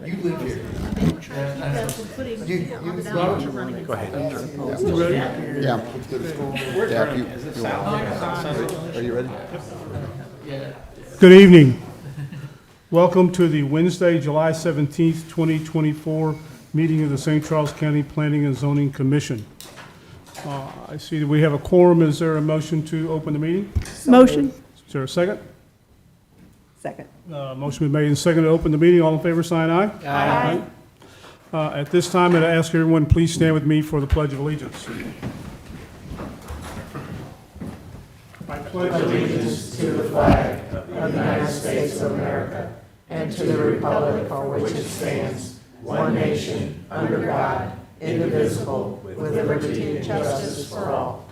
about it. You live here. That's what putting without running. Go ahead. Yeah. Yeah, are you ready? Good evening. Welcome to the Wednesday, July 17th, 2024 meeting of the St. Charles County Planning and Zoning Commission. I see that we have a quorum. Is there a motion to open the meeting? Motion. Is there a second? Second. Motion been made and seconded to open the meeting. All in favor, sign aye. Aye. At this time, I'd ask everyone, please stand with me for the Pledge of Allegiance. I pledge allegiance to the flag of the United States of America and to the republic for which it stands, one nation, under God, indivisible, with liberty and justice for all.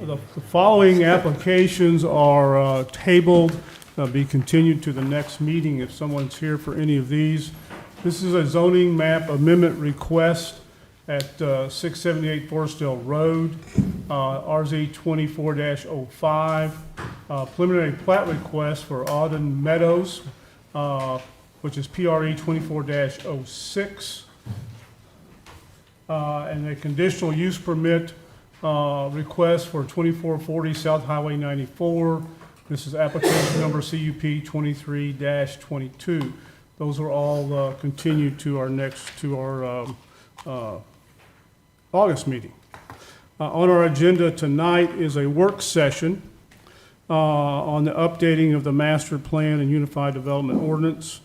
The following applications are tabled, be continued to the next meeting if someone's here for any of these. This is a zoning map amendment request at 678 Forestdale Road, RZ 24-05. Preliminary plat request for Auden Meadows, which is PRE 24-06. And a conditional use permit request for 2440 South Highway 94. This is application number CUP 23-22. Those are all continued to our August meeting. On our agenda tonight is a work session on the updating of the master plan and unified development ordinance.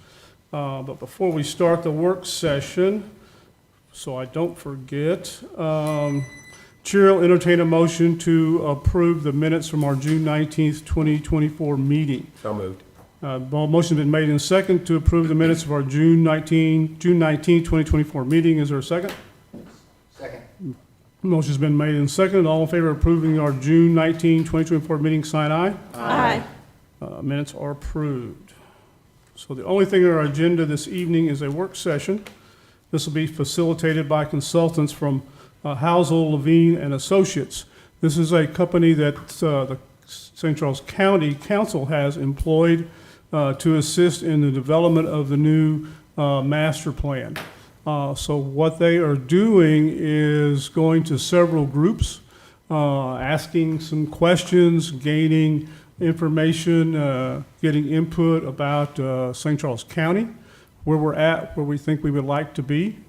But before we start the work session, so I don't forget, Chair will entertain a motion to approve the minutes from our June 19th, 2024 meeting. So moved. Motion's been made and second to approve the minutes of our June 19, 2024 meeting. Is there a second? Second. Motion's been made and seconded. All in favor of approving our June 19, 2024 meeting, sign aye. Aye. Minutes are approved. So the only thing on our agenda this evening is a work session. This will be facilitated by consultants from Housel, Levine, and Associates. This is a company that the St. Charles County Council has employed to assist in the development of the new master plan. So what they are doing is going to several groups, asking some questions, gaining information, getting input about St. Charles County, where we're at, where we think we would like to be.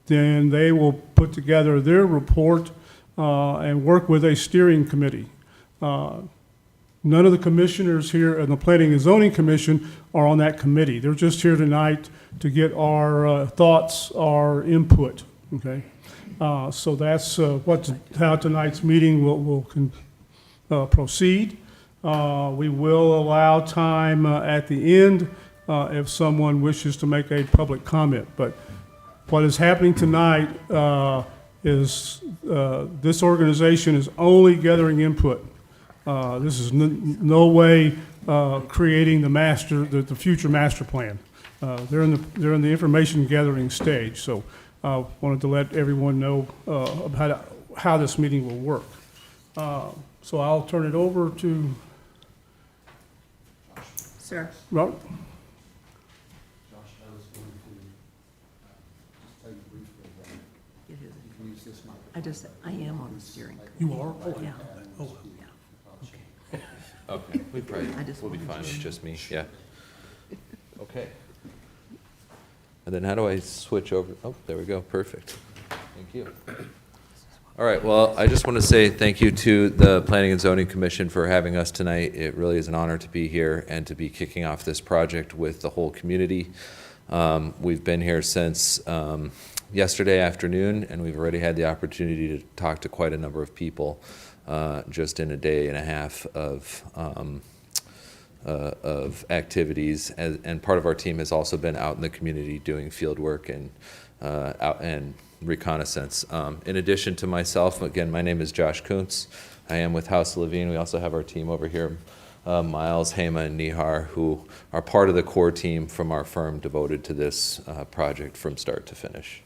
Then they will put together their report and work with a steering committee. None of the commissioners here in the Planning and Zoning Commission are on that committee. They're just here tonight to get our thoughts, our input, okay? So that's how tonight's meeting will proceed. We will allow time at the end if someone wishes to make a public comment. But what is happening tonight is this organization is only gathering input. This is no way creating the future master plan. They're in the information gathering stage. So I wanted to let everyone know about how this meeting will work. So I'll turn it over to Sir. Robert. I am on the steering. You are? Yeah. Oh, Yeah. Okay, we'll be wanted fine, to- it's just me, yeah. Okay. And then how do I switch over? Oh, there we go, perfect. Thank you. All right, well, I just want to say thank you to the Planning and Zoning Commission for having us tonight. It really is an honor to be here and to be kicking off this project with the whole community. We've been here since yesterday afternoon, and we've already had the opportunity to talk to quite a number of people just in a day and a half of activities. And part of our team has also been out in the community doing field work and reconnaissance. In addition to myself, again, my name is Josh Kuntz. I am with House Levine. We also have our team over here, Miles, Hema, and Nihar, who are part of the core team from our firm devoted to this project from start to finish.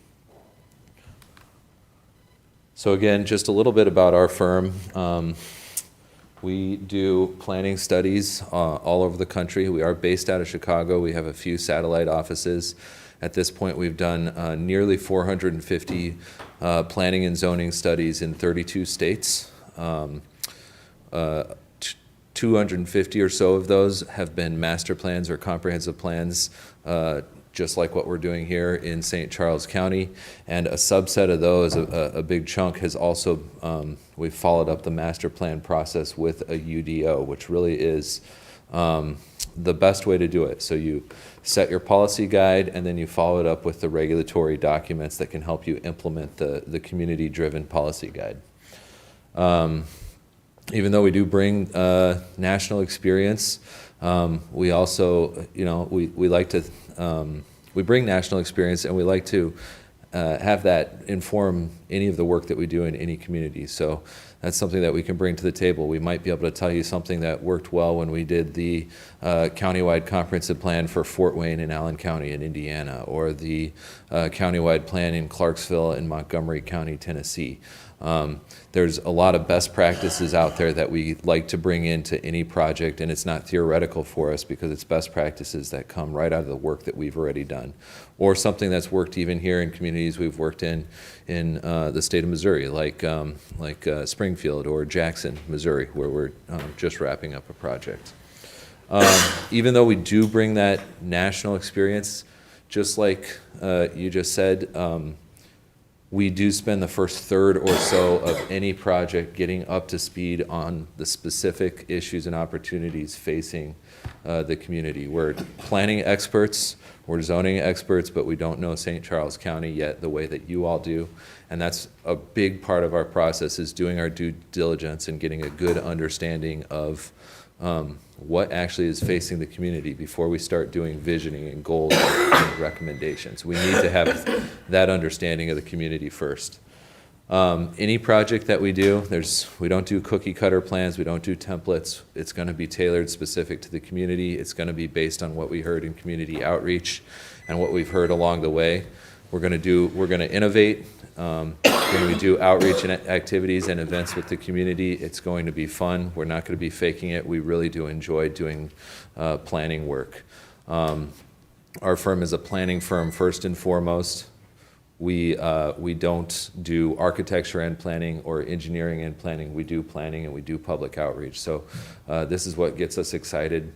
So again, just a little bit about our firm. We do planning studies all over the country. We are based out of Chicago. We have a few satellite offices. At this point, we've done nearly 450 planning and zoning studies in 32 states. 250 or so of those have been master plans or comprehensive plans, just like what we're doing here in St. Charles County. And a subset of those, a big chunk, has also, we've followed up the master plan process with a UDO, which really is the best way to do it. So you set your policy guide, and then you follow it up with the regulatory documents that can help you implement the community-driven policy guide. Even though we do bring national experience, we also, we like to, we bring national experience, and we like to have that inform any of the work that we do in any community. So that's something that we can bring to the table. We might be able to tell you something that worked well when we did the countywide comprehensive plan for Fort Wayne in Allen County in Indiana, or the countywide plan in Clarksville in Montgomery County, Tennessee. There's a lot of best practices out there that we like to bring into any project, and it's not theoretical for us because it's best practices that come right out of the work that we've already done, or something that's worked even here in communities we've worked in the state of Missouri, like Springfield or Jackson, Missouri, where we're just wrapping up a project. Even though we do bring that national experience, just like you just said, we do spend the first third or so of any project getting up to speed on the specific issues and opportunities facing the community. We're planning experts, we're zoning experts, but we don't know St. Charles County yet the way that you all do. And that's a big part of our process, is doing our due diligence and getting a good understanding of what actually is facing the community before we start doing visioning and goals and recommendations. We need to have that understanding of the community first. Any project that we do, we don't do cookie cutter plans, we don't do templates. It's going to be tailored specific to the community. It's going to be based on what we heard in community outreach and what we've heard along the way. We're going to innovate. When we do outreach and activities and events with the community, it's going to be fun. We're not going to be faking it. We really do enjoy doing planning work. Our firm is a planning firm first and foremost. We don't do architecture and planning or engineering and planning. We do planning and we do public outreach. So this is what gets us excited.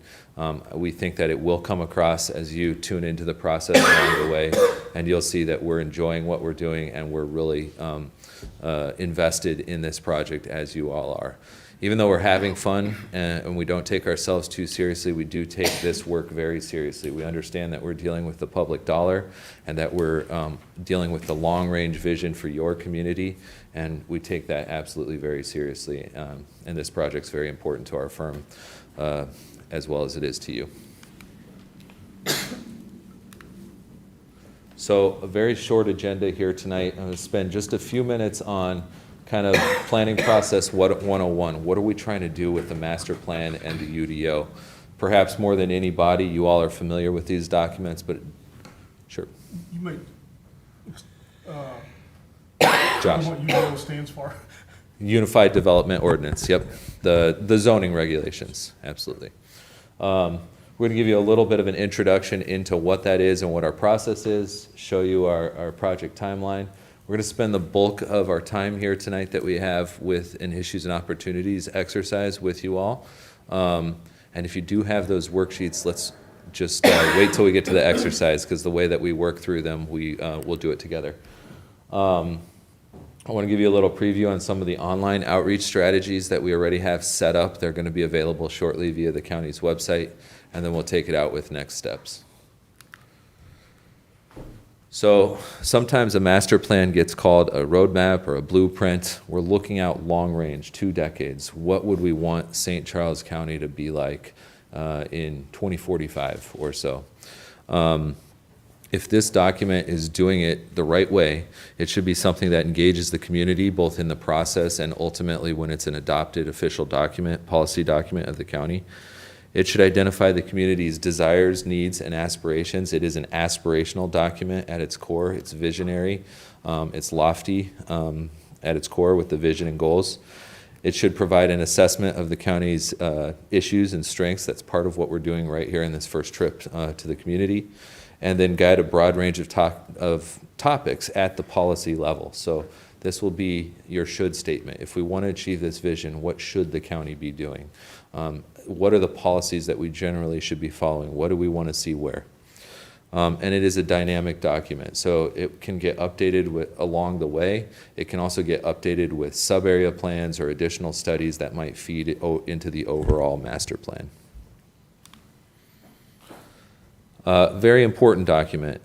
We think that it will come across as you tune into the process along the way, and you'll see that we're enjoying what we're doing, and we're really invested in this project as you all are. Even though we're having fun and we don't take ourselves too seriously, we do take this work very seriously. We understand that we're dealing with the public dollar and that we're dealing with the long-range vision for your community, and we take that absolutely very seriously. And this project's very important to our firm as well as it is to you. So a very short agenda here tonight. I'm going to spend just a few minutes on kind of planning process 101. What are we trying to do with the master plan and the UDO? Perhaps more than anybody, you all are familiar with these documents, but sure. You may, Josh. what UDO stands for. Unified Development Ordinance, yep. The zoning regulations, absolutely. We're going to give you a little bit of an introduction into what that is and what our process is, show you our project timeline. We're going to spend the bulk of our time here tonight that we have with an issues and opportunities exercise with you all. And if you do have those worksheets, let's just wait till we get to the exercise, because the way that we work through them, we'll do it together. I want to give you a little preview on some of the online outreach strategies that we already have set up. They're going to be available shortly via the county's website, and then we'll take it out with next steps. So sometimes a master plan gets called a roadmap or a blueprint. We're looking out long range, 2 decades. What would we want St. Charles County to be like in 2045 or so? If this document is doing it the right way, it should be something that engages the community both in the process and ultimately when it's an adopted official document, policy document of the county. It should identify the community's desires, needs, and aspirations. It is an aspirational document at its core. It's visionary, it's lofty, and at its core with the vision and goals. It should provide an assessment of the county's issues and strengths. That's part of what we're doing right here in this first trip to the community. And then guide a broad range of topics at the policy level. So this will be your should statement. If we want to achieve this vision, what should the county be doing? What are the policies that we generally should be following? What do we want to see where? And it is a dynamic document, so it can get updated along the way. It can also get updated with sub-area plans or additional studies that might feed into the overall master plan. Very important document.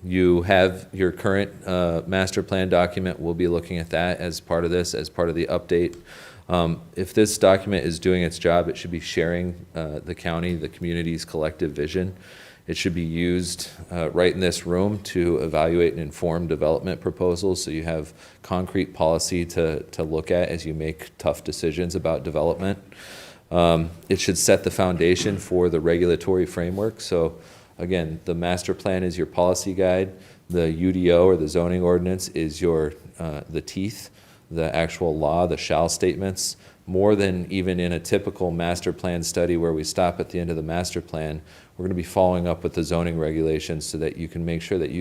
You have your current master plan document. We'll be looking at that as part of this, as part of the update. If this document is doing its job, it should be sharing the county, the community's collective vision. It should be used right in this room to evaluate and inform development proposals, so you have concrete policy to look at as you make tough decisions about development. It should set the foundation for the regulatory framework. So again, the master plan is your policy guide. The UDO, or the zoning ordinance, is your the teeth, the actual law, the shall statements. More than even in a typical master plan study where we stop at the end of the master plan, we're going to be following up with the zoning regulations so that you can make sure that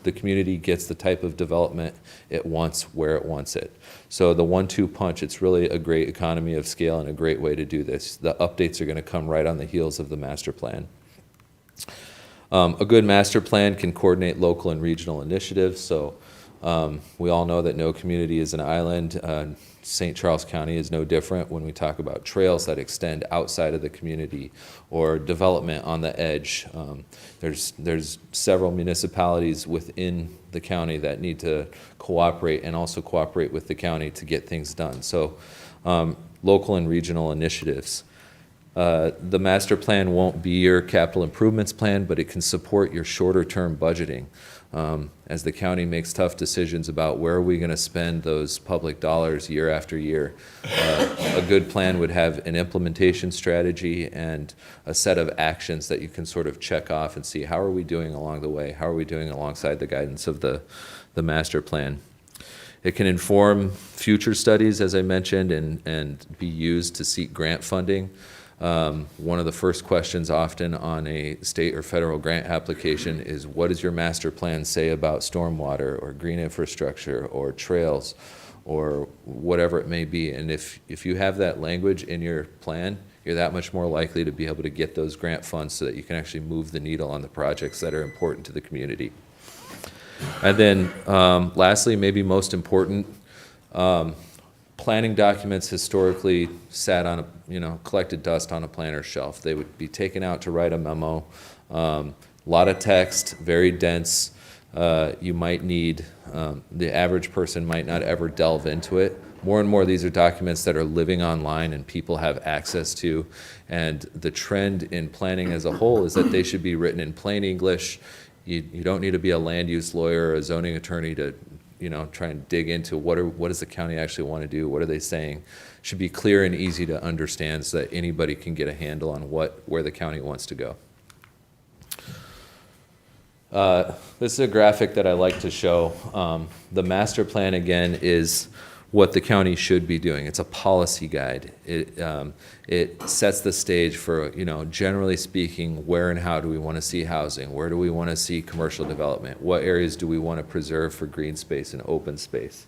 the community gets the type of development it wants where it wants it. So the 1-2 punch, it's really a great economy of scale and a great way to do this. The updates are going to come right on the heels of the master plan. A good master plan can coordinate local and regional initiatives. So we all know that no community is an island. St. Charles County is no different when we talk about trails that extend outside of the community or development on the edge. There's several municipalities within the county that need to cooperate and also cooperate with the county to get things done. So local and regional initiatives. The master plan won't be your capital improvements plan, but it can support your shorter term budgeting. As the county makes tough decisions about where are we going to spend those public dollars year after year, a good plan would have an implementation strategy and a set of actions that you can sort of check off and see how are we doing along the way, how are we doing alongside the guidance of the master plan. It can inform future studies, as I mentioned, and be used to seek grant funding. One of the first questions often on a state or federal grant application is, what does your master plan say about stormwater or green infrastructure or trails or whatever it may be? And if you have that language in your plan, you're that much more likely to be able to get those grant funds so that you can actually move the needle on the projects that are important to the community. And then lastly, maybe most important, planning documents historically sat on collected dust on a planner's shelf. They would be taken out to write a memo. A lot of text, very dense. You might need, the average person might not ever delve into it. More and more, these are documents that are living online and people have access to. And the trend in planning as a whole is that they should be written in plain English. You don't need to be a land use lawyer or a zoning attorney to try and dig into what does the county actually want to do? What are they saying? Should be clear and easy to understand so that anybody can get a handle on where the county wants to go. This is a graphic that I like to show. The master plan, again, is what the county should be doing. It's a policy guide. It sets the stage for, generally speaking, where and how do we want to see housing? Where do we want to see commercial development? What areas do we want to preserve for green space and open space?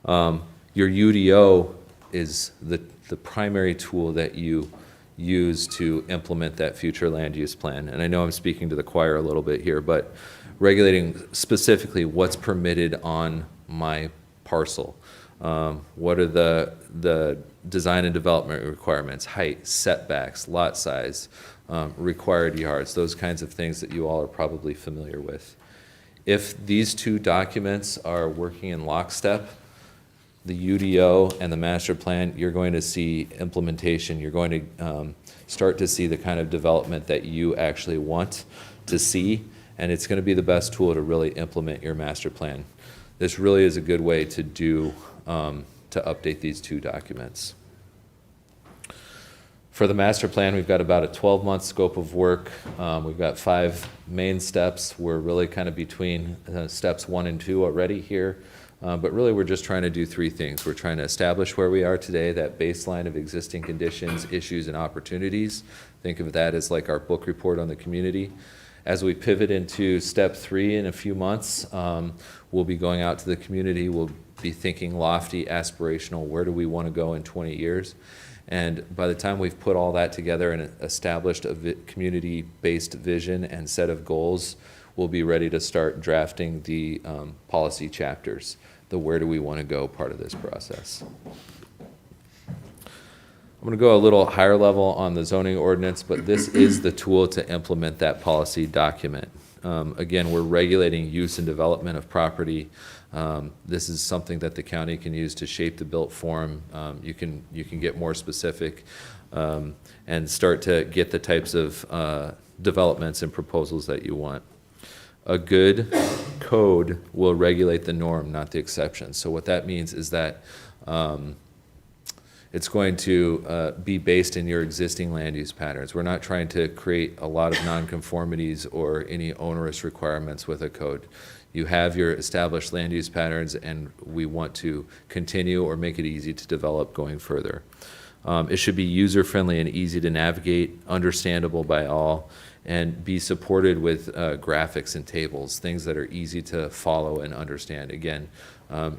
Your UDO is the primary tool that you use to implement that future land use plan. And I know I'm speaking to the choir a little bit here, but regulating specifically what's permitted on my parcel. What are the design and development requirements, height, setbacks, lot size, required yards, those kinds of things that you all are probably familiar with. If these two documents are working in lockstep, the UDO and the master plan, you're going to see implementation. You're going to start to see the kind of development that you actually want to see, and it's going to be the best tool to really implement your master plan. This really is a good way to to update these two documents. For the master plan, we've got about a 12-month scope of work. We've got 5 main steps. We're really kind of between steps 1 and 2 already here. But really, we're just trying to do three things. We're trying to establish where we are today, that baseline of existing conditions, issues, and opportunities. Think of that as like our book report on the community. As we pivot into step 3 in a few months, we'll be going out to the community. We'll be thinking lofty, aspirational, where do we want to go in 20 years? And by the time we've put all that together and established a community-based vision and set of goals, we'll be ready to start drafting the policy chapters, the where do we want to go part of this process. I'm going to go a little higher level on the zoning ordinance, but this is the tool to implement that policy document. Again, we're regulating use and development of property. This is something that the county can use to shape the built form. You can get more specific and start to get the types of developments and proposals that you want. A good code will regulate the norm, not the exception. So what that means is that it's going to be based in your existing land use patterns. We're not trying to create a lot of nonconformities or any onerous requirements with a code. You have your established land use patterns, and we want to continue or make it easy to develop going further. It should be user-friendly and easy to navigate, understandable by all, and be supported with graphics and tables, things that are easy to follow and understand. Again,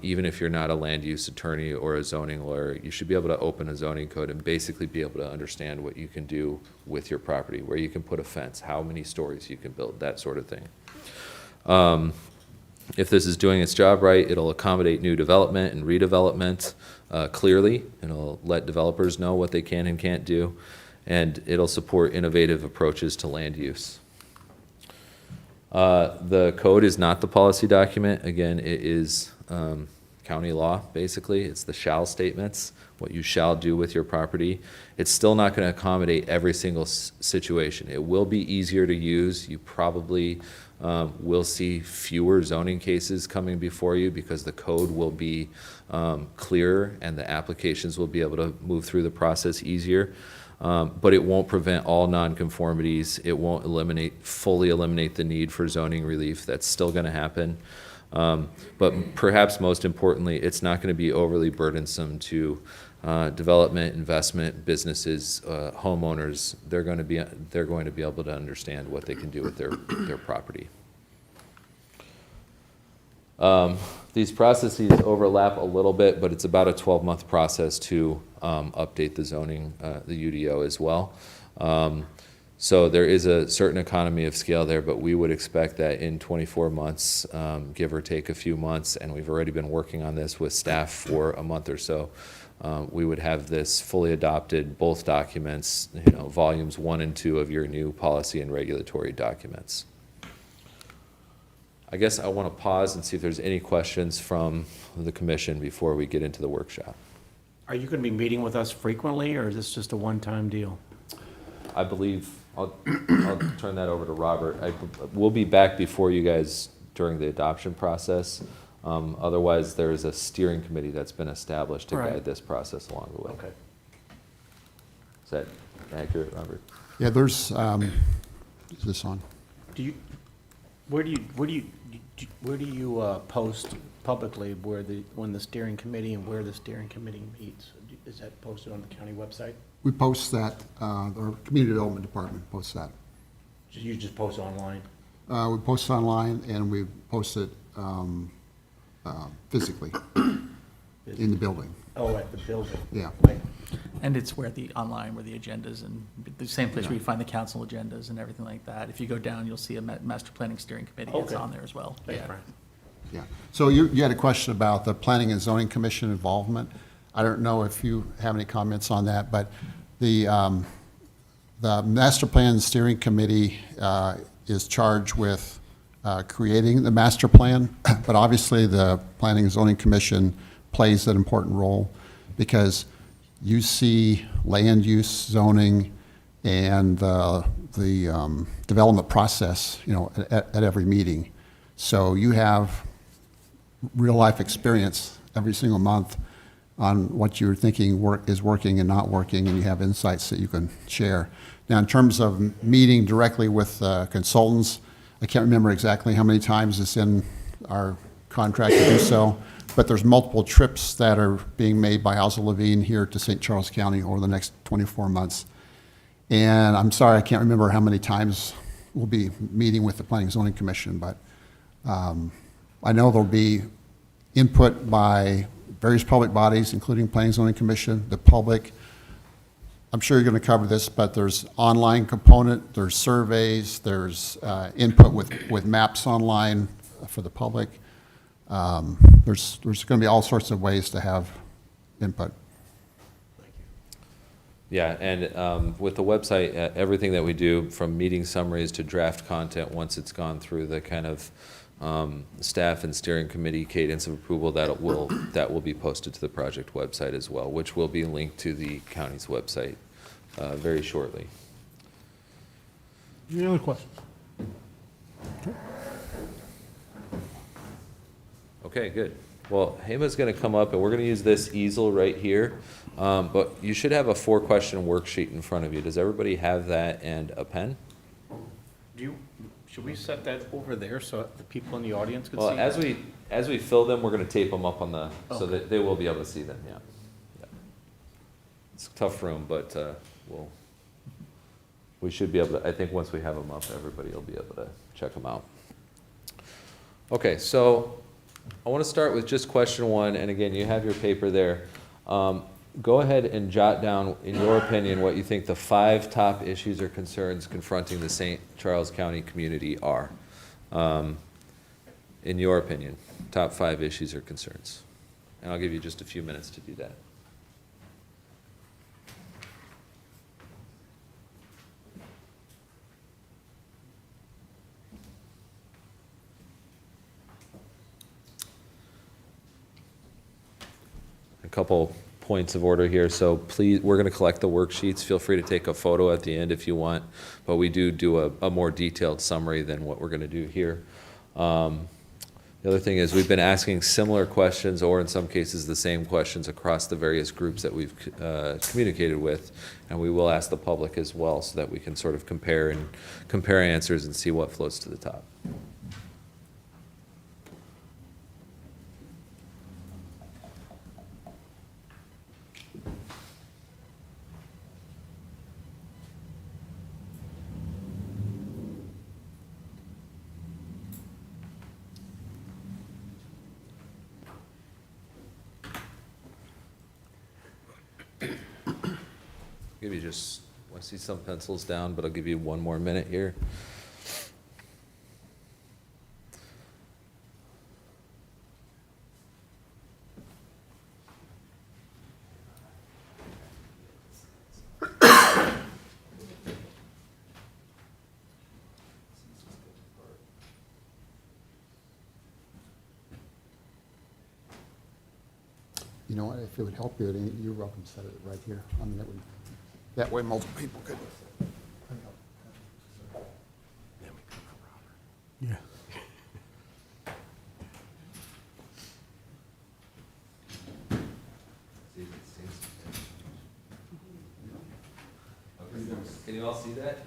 even if you're not a land use attorney or a zoning lawyer, you should be able to open a zoning code and basically be able to understand what you can do with your property, where you can put a fence, how many stories you can build, that sort of thing. If this is doing its job right, it'll accommodate new development and redevelopment clearly. It'll let developers know what they can and can't do, and it'll support innovative approaches to land use. The code is not the policy document. Again, it is county law, basically. It's the shall statements, what you shall do with your property. It's still not going to accommodate every single situation. It will be easier to use. You probably will see fewer zoning cases coming before you because the code will be clearer and the applications will be able to move through the process easier. But it won't prevent all nonconformities. It won't fully eliminate the need for zoning relief. That's still going to happen. But perhaps most importantly, it's not going to be overly burdensome to development, investment, businesses, homeowners. They're going to be able to understand what they can do with their property. These processes overlap a little bit, but it's about a 12-month process to update the zoning, the UDO as well. So there is a certain economy of scale there, but we would expect that in 24 months, give or take a few months, and we've already been working on this with staff for a month or so, we would have this fully adopted, both documents, volumes 1 and 2 of your new policy and regulatory documents. I guess I want to pause and see if there's any questions from the commission before we get into the workshop. Are you going to be meeting with us frequently, or is this just a one-time deal? I believe, I'll turn that over to Robert. We'll be back before you guys during the adoption process. Otherwise, there is a steering committee that's been established to guide this process along the way. Okay. Is that accurate, Robert? Yeah, there's, is this on? Where do you post publicly when the steering committee and where the steering committee meets? Is that posted on the county website? We post that, our Community Development Department posts that. You just post online? We post it online and we post it physically in the building. Oh, at the building? Yeah. Right. And it's where the agendas and the same place where you find the council agendas and everything like that. If you go down, you'll see a master planning steering committee. It's Okay. on there as well. Thanks, Yeah. Brian. Yeah. So you had a question about the Planning and Zoning Commission involvement. I don't know if you have any comments on that, but the Master Plan Steering Committee is charged with creating the master plan, but obviously the Planning and Zoning Commission plays an important role because you see land use, zoning, and the development process, at every meeting. So you have real-life experience every single month on what you're thinking is working and not working, and you have insights that you can share. Now, in terms of meeting directly with consultants, I can't remember exactly how many times it's in our contract to do so, but there's multiple trips that are being made by Alza Levine here to St. Charles County over the next 24 months. And I'm sorry, I can't remember how many times we'll be meeting with the Planning and Zoning Commission, but I know there'll be input by various public bodies, including Planning and Zoning Commission, the public. I'm sure you're going to cover this, but there's online component, there's surveys, there's input with maps online for the public. There's going to be all sorts of ways to have input. Yeah, and with the website, everything that we do, from meeting summaries to draft content, once it's gone through the kind of staff and steering committee cadence of approval, that will be posted to the project website as well, which will be linked to the county's website very shortly. Any other questions? Okay, good. Well, Hema's going to come up, and we're going to use this easel right here. But you should have a 4-question worksheet in front of you. Does everybody have that and a pen? Should we set that over there so the people in the audience can see? Well, as we fill them, we're going to tape them up on the, so Okay. that they will be able to see them, yeah. It's a tough room, but we should be able to, I think once we have them up, everybody will be able to check them out. Okay, so I want to start with just question 1, and again, you have your paper there. Go ahead and jot down, in your opinion, what you think the 5 top issues or concerns confronting the St. Charles County community are. In your opinion, top 5 issues or concerns. And I'll give you just a few minutes to do that. A couple points of order here, so please, we're going to collect the worksheets. Feel free to take a photo at the end if you want, but we do a more detailed summary than what we're going to do here. The other thing is, we've been asking similar questions, or in some cases the same questions, across the various groups that we've communicated with, and we will ask the public as well, so that we can sort of compare answers and see what floats to the top. Give you just, I see some pencils down, but I'll give you one more minute here. You know what, if it would help you, you're welcome to set it right here. I mean, that way multiple people could. Yeah. Can you all see that?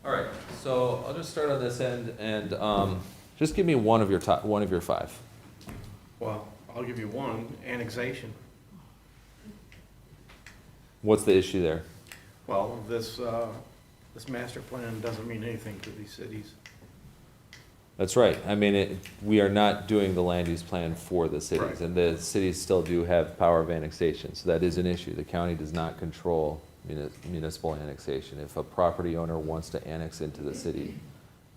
All right, so I'll just start on this end, and just give me one of your 5. Well, I'll give you one, annexation. What's the issue there? Well, this master plan doesn't mean anything to these cities. That's right. I mean, we are not doing the land use plan for the cities, Right. and the cities still do have power of annexation, so that is an issue. The county does not control municipal annexation. If a property owner wants to annex into the city,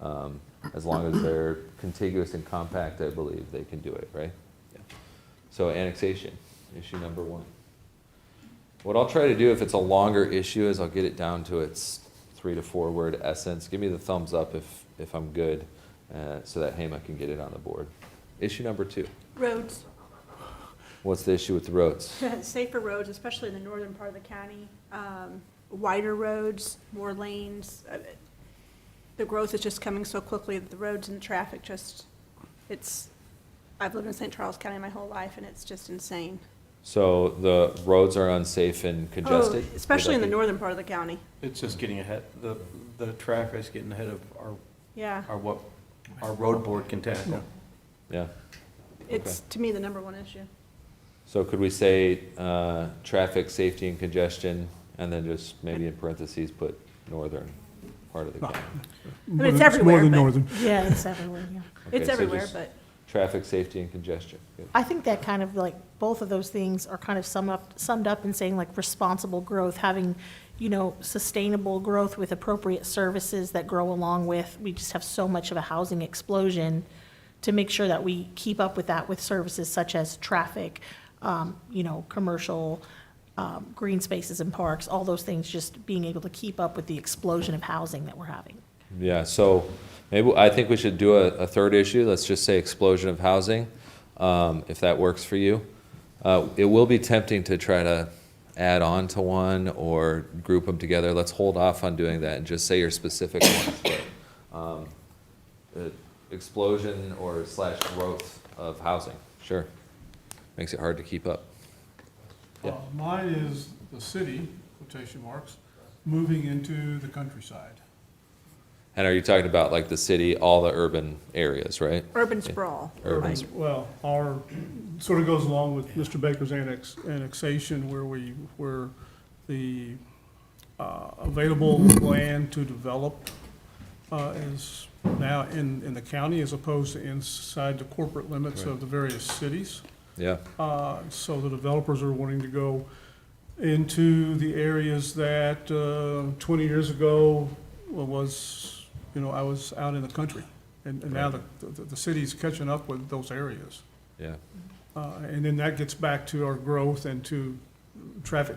as long as they're contiguous and compact, I believe they can do it, right? Yeah. So annexation, issue number 1. What I'll try to do, if it's a longer issue, is I'll get it down to its 3 to 4 word essence. Give me the thumbs up if I'm good, so that Hema can get it on the board. Issue number 2. Roads, What's the issue with the roads? safer roads, especially in the northern part of the county. Wider roads, more lanes. The growth is just coming so quickly that the roads and the traffic I've lived in St. Charles County my whole life, and it's just insane. So the roads are unsafe and congested? Oh, especially in the Would that northern part of the county. It's just getting ahead, the traffic's getting ahead of Yeah. what our road board can tackle. Yeah. It's, to me, the number one issue. So could we say, traffic, safety, and congestion, and then just maybe in parentheses, put northern part of the county? mean, it's More everywhere, than but- northern. Yeah, it's everywhere, yeah. Okay, It's so everywhere, just but Traffic, safety, and congestion. Good. I think that kind of like, both of those things are kind of summed up in saying like responsible growth, having, you know, sustainable growth with appropriate services that grow along with, we just have so much of a housing explosion, to make sure that we keep up with that with services such as traffic, you know, commercial, green spaces and parks, all those things, just being able to keep up with the explosion of housing that we're having. Yeah, so maybe, I think we should do a third issue. Let's just say explosion of housing, if that works for you. It will be tempting to try to add on to one or group them together. Let's hold off on doing that and just say your specific ones. But, explosion or slash growth of housing, sure. Makes it hard to keep up. Yeah. Mine is the city, quotation marks, moving into the countryside. And are you talking about like the city, all the urban areas, right? urban sprawl. Urban like- sprawl. Well, our, sort of goes along with Mr. Baker's annexation, where the available land to develop is now in the county as opposed to inside the corporate limits of the various cities. Yeah, So the developers are wanting to go into the areas that 20 years ago was, you know, I was out in the country. And now the city's catching up with those areas. yeah. And then that gets back to our growth and to traffic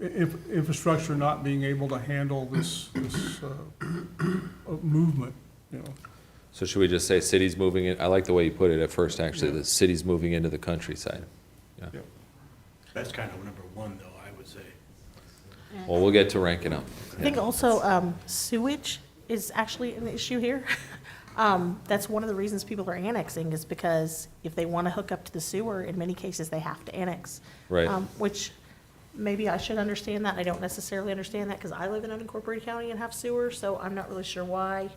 infrastructure not being able to handle this movement, you know. So should we just say cities moving in? I like the way you put it at first, actually, the cities moving into the countryside. Yeah. Yeah. That's kind of number one, though, I would say. Well, we'll get to ranking them. I think also sewage is actually an issue here. That's one of the reasons people are annexing, is because if they want to hook up to the sewer, in many cases, they have to annex. Right. Which, maybe I should understand that. I don't necessarily understand that, because I live in unincorporated county and have sewer, so I'm not really sure why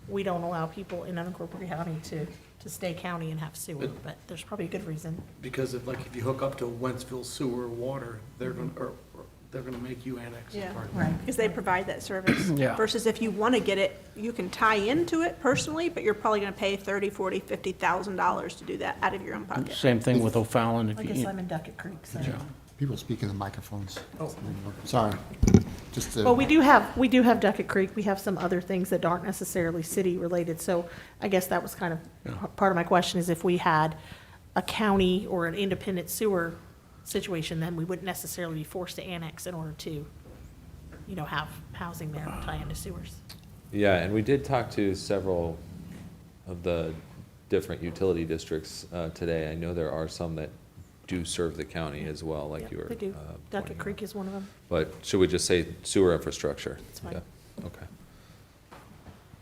we don't allow people in unincorporated county to stay county and have sewer, but there's probably a good reason. Because if, like, if you hook up to Wentzville sewer water, they're gonna make you annex Yeah. part of Right. Because they provide that service. Yeah. Versus if you want to get it, you can tie into it personally, but you're probably going to pay $30,000, $40,000, $50,000 to do that out of your own pocket. Same thing with O'Fallon. I guess I'm in Duckett Creek, so. People speak in the microphones. Oh. Sorry. Just to. Well, we do have Duckett Creek, we have some other things that aren't necessarily city-related, so I guess that was kind of, part of my question is if we had a county or an independent sewer situation, then we wouldn't necessarily be forced to annex in order to, you know, have housing there and tie into sewers. Yeah, and we did talk to several of the different utility districts today. I know there are some that do serve the county as well, like Yep, you were. They do. Duckett pointing Creek out. is one of them. But should we just say sewer infrastructure? That's fine. Yeah, okay.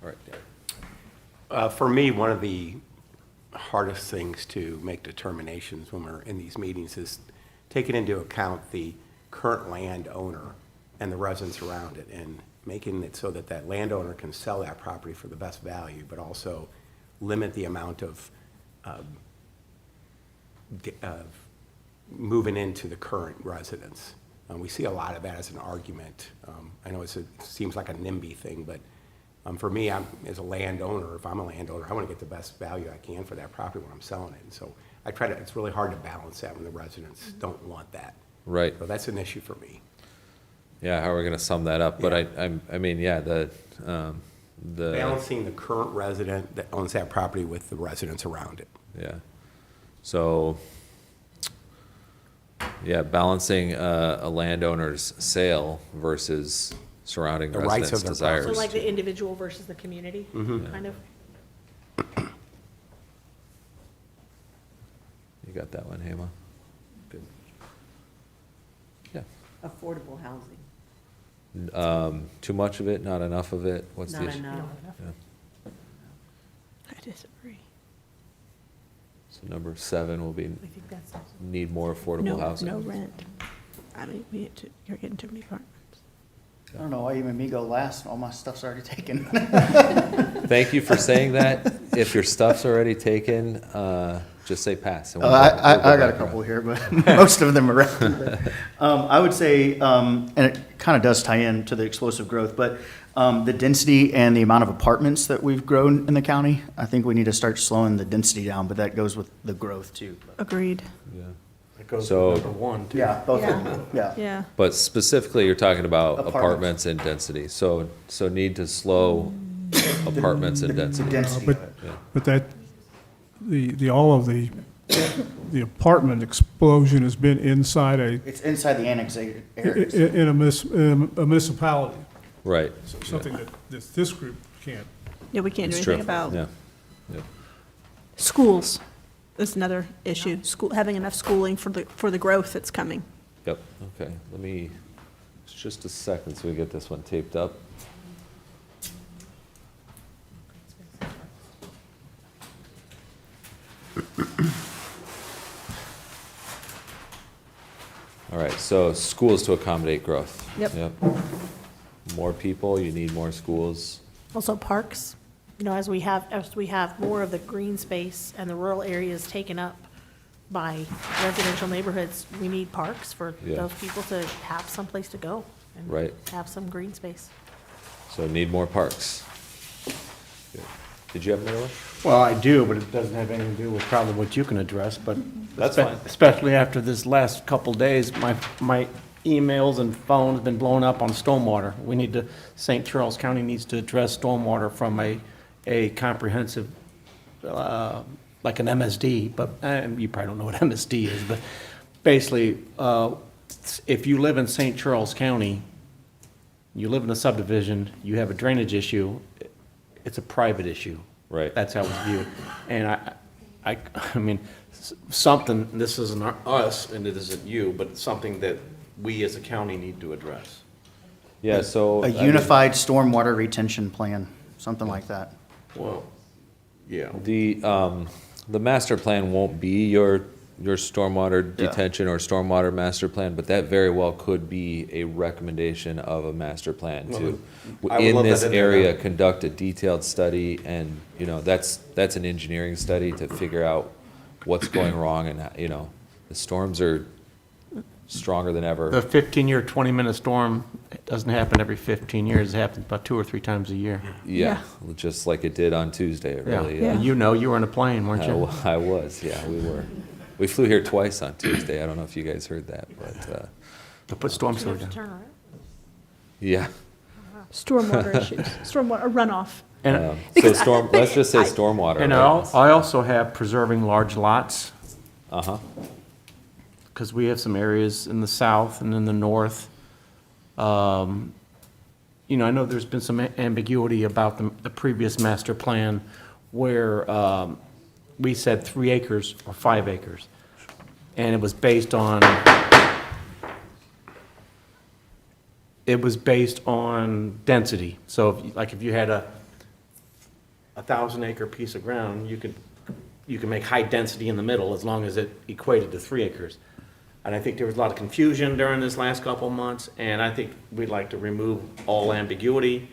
All right, Dan. For me, one of the hardest things to make determinations when we're in these meetings is taking into account the current landowner and the residents around it, and making it so that that landowner can sell that property for the best value, but also limit the amount of moving into the current residents. We see a lot of that as an argument. I know it seems like a NIMBY thing, but for me, as a landowner, if I'm a landowner, I want to get the best value I can for that property when I'm selling it. And so I try to, it's really hard to balance that when the residents don't want that. Right. So that's an issue for me. Yeah, how are we gonna sum that up? But I mean, yeah, the Balancing the current resident that owns that property with the residents around it. yeah. So, yeah, balancing a landowner's sale versus surrounding The rights residents' of their desires. So like the individual versus the community, kind of? You got that one, Hema? Good. Yeah. Affordable housing, Too much of it, not enough of it? What's the not issue? enough. Yeah. I disagree. So number 7 will be I think that's, need more affordable housing. No rent. I mean, you're getting too many apartments. I don't know why even me go last, all my stuff's already taken. Thank you for saying that. If your stuff's already taken, just say pass. and we'll go- I we'll go got a back couple around. here, but most of them are around. I would say, and it kind of does tie in to the explosive growth, but the density and the amount of apartments that we've grown in the county, I think we need to start slowing the density down, but that goes with the growth too. Agreed. Yeah. It goes So- with number one, too. Yeah, both of Yeah. them, yeah. Yeah. But specifically, you're talking about Apartments. apartments and density. So need to slow apartments and The density. density But- of it. Yeah. But that, all of the apartment explosion has been inside It's inside the annexated a, areas. in a municipality, Right. something that this group can't. Yeah, we can't do It's anything true. about. Yeah. Yep. Schools is another issue, having enough schooling for the growth that's coming. Yep. Okay. Let me, it's just a second so we get this one taped up. All right, so schools to accommodate growth. Yep. More people, you need more schools. Also parks, you know, as we have more of the green space and the rural areas taken up by residential neighborhoods, we need parks for Yeah. those people to have someplace to go. and Right. Have some green space. So need more parks. Good. Did you have another one? Well, I do, but it doesn't have anything to do with probably what you can address, but. That's fine. Especially after this last couple days, my emails and phone have been blown up on stormwater. St. Charles County needs to address stormwater from a comprehensive, like an MSD, but, you probably don't know what MSD is, but basically, if you live in St. Charles County, you live in a subdivision, you have a drainage issue, it's a private issue. Right. That's how it's viewed. And I mean, something, this isn't us and it isn't you, but it's something that we as a county need to address. Yeah, so. A I mean, unified stormwater retention plan, something like that. Well, yeah. The master plan won't be your stormwater Yeah. detention or stormwater master plan, but that very well could be a recommendation of a master plan to, I would in love that this in there, area, though. conduct a detailed study, and, you know, that's an engineering study to figure out what's going wrong, and, the storms are stronger than The ever. 15-year, 20-minute storm, it doesn't happen every 15 years, it happens about 2 or 3 times a year. Yeah, just like it did on Tuesday, it really. And you were in a plane, weren't you? I was, yeah, we were. We flew here twice on Tuesday. I don't know if you guys heard that, but, To put storm You sewer have to down. turn around. yeah. Stormwater issues, stormwater runoff. And, So let's just say stormwater. and right? I also have preserving large lots, Uh-huh. because we have some areas in the south and in the north. I know there's been some ambiguity about the previous master plan where we said 3 acres or 5 acres. And it was based on density. So if you had a 1,000-acre piece of ground, you can make high density in the middle as long as it equated to 3 acres. And I think there was a lot of confusion during this last couple of months, and I think we'd like to remove all ambiguity.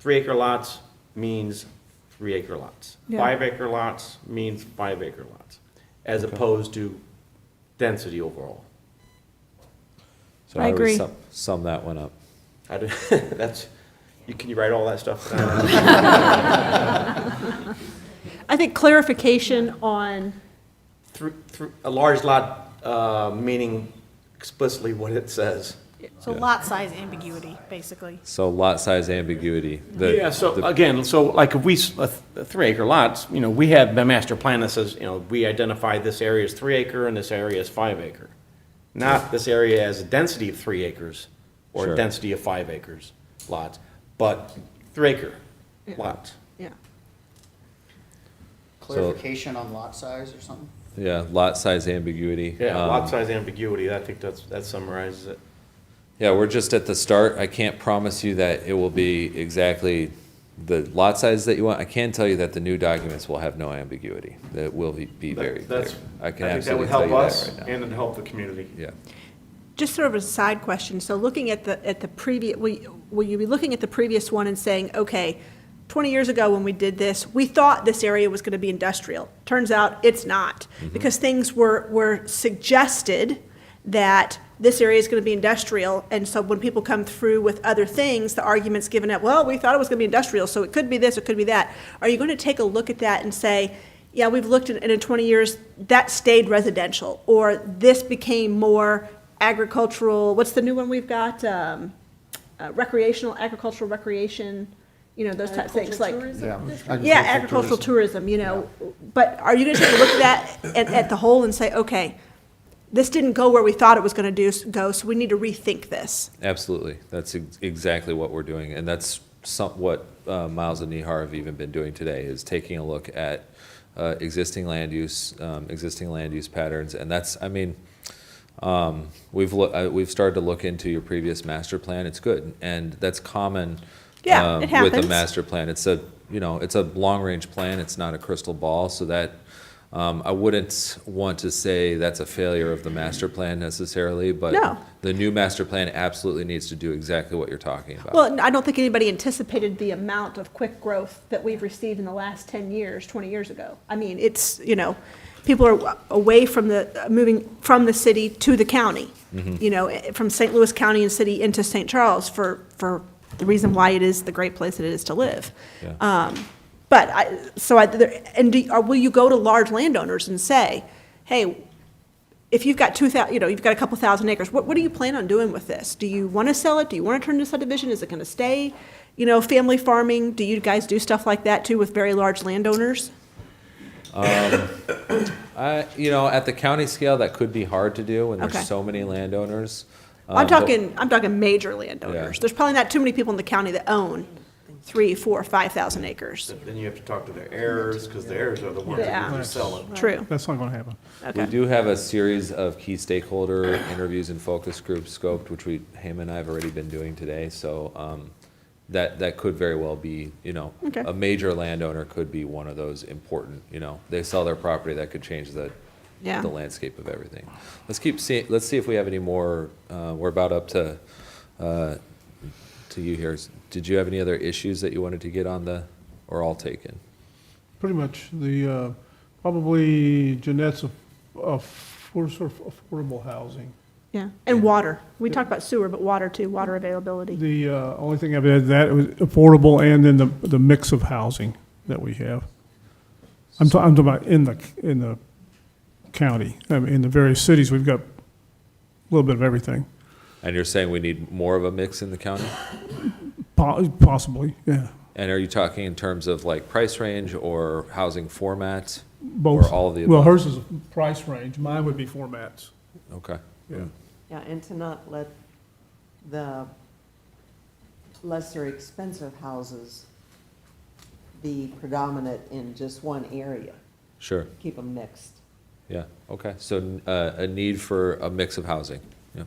3-acre lots means 3-acre lots. Yeah. 5-acre lots means 5-acre lots, as opposed to density overall. So I how do we agree. sum that one up? Can you write all that stuff down? I think clarification on, A large lot, meaning explicitly what it says. So lot size ambiguity, basically. So lot size ambiguity. Yeah, so again, like if we, 3-acre lots, we have the master plan that says, we identify this area as 3-acre and this area as 5-acre. Not this area as a density of 3 acres or Sure. a density of 5 acres lots, but 3-acre lots. yeah. Clarification on lot size or something? Yeah, lot size ambiguity. Yeah, lot size ambiguity, I think that summarizes it. Yeah, we're just at the start. I can't promise you that it will be exactly the lot size that you want. I can tell you that the new documents will have no ambiguity. That will be very clear. I can absolutely tell you that right now. and it'd help the community. Yeah. Just sort of a side question, so looking at the previous, will you be looking at the previous one and saying, okay, 20 years ago when we did this, we thought this area was going to be industrial. Turns out it's not, because things were suggested that this area is going to be industrial, and so when people come through with other things, the argument's given up, well, we thought it was going to be industrial, so it could be this, it could be that. Are you going to take a look at that and say, yeah, we've looked at, and in 20 years, that stayed residential, or this became more agricultural, what's the new one we've got? Recreational, agricultural recreation, you know, those type of things, like. Yeah, agricultural tourism, you know, but are you gonna take a look at that, at the whole and say, okay, this didn't go where we thought it was gonna go, so we need to rethink this? Absolutely. That's exactly what we're doing, and that's what Miles and Nihar have even been doing today, is taking a look at existing land use patterns, and that's, I mean, we've started to look into your previous master plan. It's good, and that's common. Yeah, it With happens. a master plan, it's a long-range plan. It's not a crystal ball, so that I wouldn't want to say that's a failure of the master plan necessarily, but No. the new master plan absolutely needs to do exactly what you're talking about. Well, I don't think anybody anticipated the amount of quick growth that we've received in the last 10 years, 20 years ago. I mean, it's, you know, people are away from moving from the city to the county, you know, from St. Louis County and city into St. Charles for the reason why it is the great place that it is to live. Yeah. Will you go to large landowners and say, hey, if you've got 2,000, you know, you've got a couple thousand acres, what do you plan on doing with this? Do you want to sell it? Do you want to turn it into subdivision? Is it going to stay, you know, family farming? Do you guys do stuff like that too with very large landowners? You know, at the county scale, that could be hard to do when Okay. there's so many landowners. I'm But- talking major landowners. Yeah. There's probably not too many people in the county that own 3, 4, 5,000 acres. Then you have to talk to the heirs, because the heirs are the ones that Yeah. usually sell it. True. That's not gonna happen. We Okay. do have a series of key stakeholder interviews and focus groups scoped, which Ham and I have already been doing today, so, that could very well be, you know, Okay. a major landowner could be one of those important, you know, they sell their property, that could change the Yeah. landscape of everything. Let's see if we have any more, we're about up to you here. Did you have any other issues that you wanted to get on or all taken? Pretty much, probably Jeanette's sort of affordable housing. Yeah, and water. We talked about sewer, but water too, water availability. The only thing I've added to that was affordable, and then the mix of housing that we have. I'm talking about in the county. I mean, in the various cities, we've got a little bit of everything. And you're saying we need more of a mix in the county? Possibly, yeah. And are you talking in terms of like price range or housing format? Both. Or all of the Well, above? hers is a price range. Mine would be formats. Okay. Yeah. Yeah, and to not let the lesser expensive houses be predominant in just one area. Sure, Keep them mixed. yeah, okay. So a need for a mix of housing, yeah.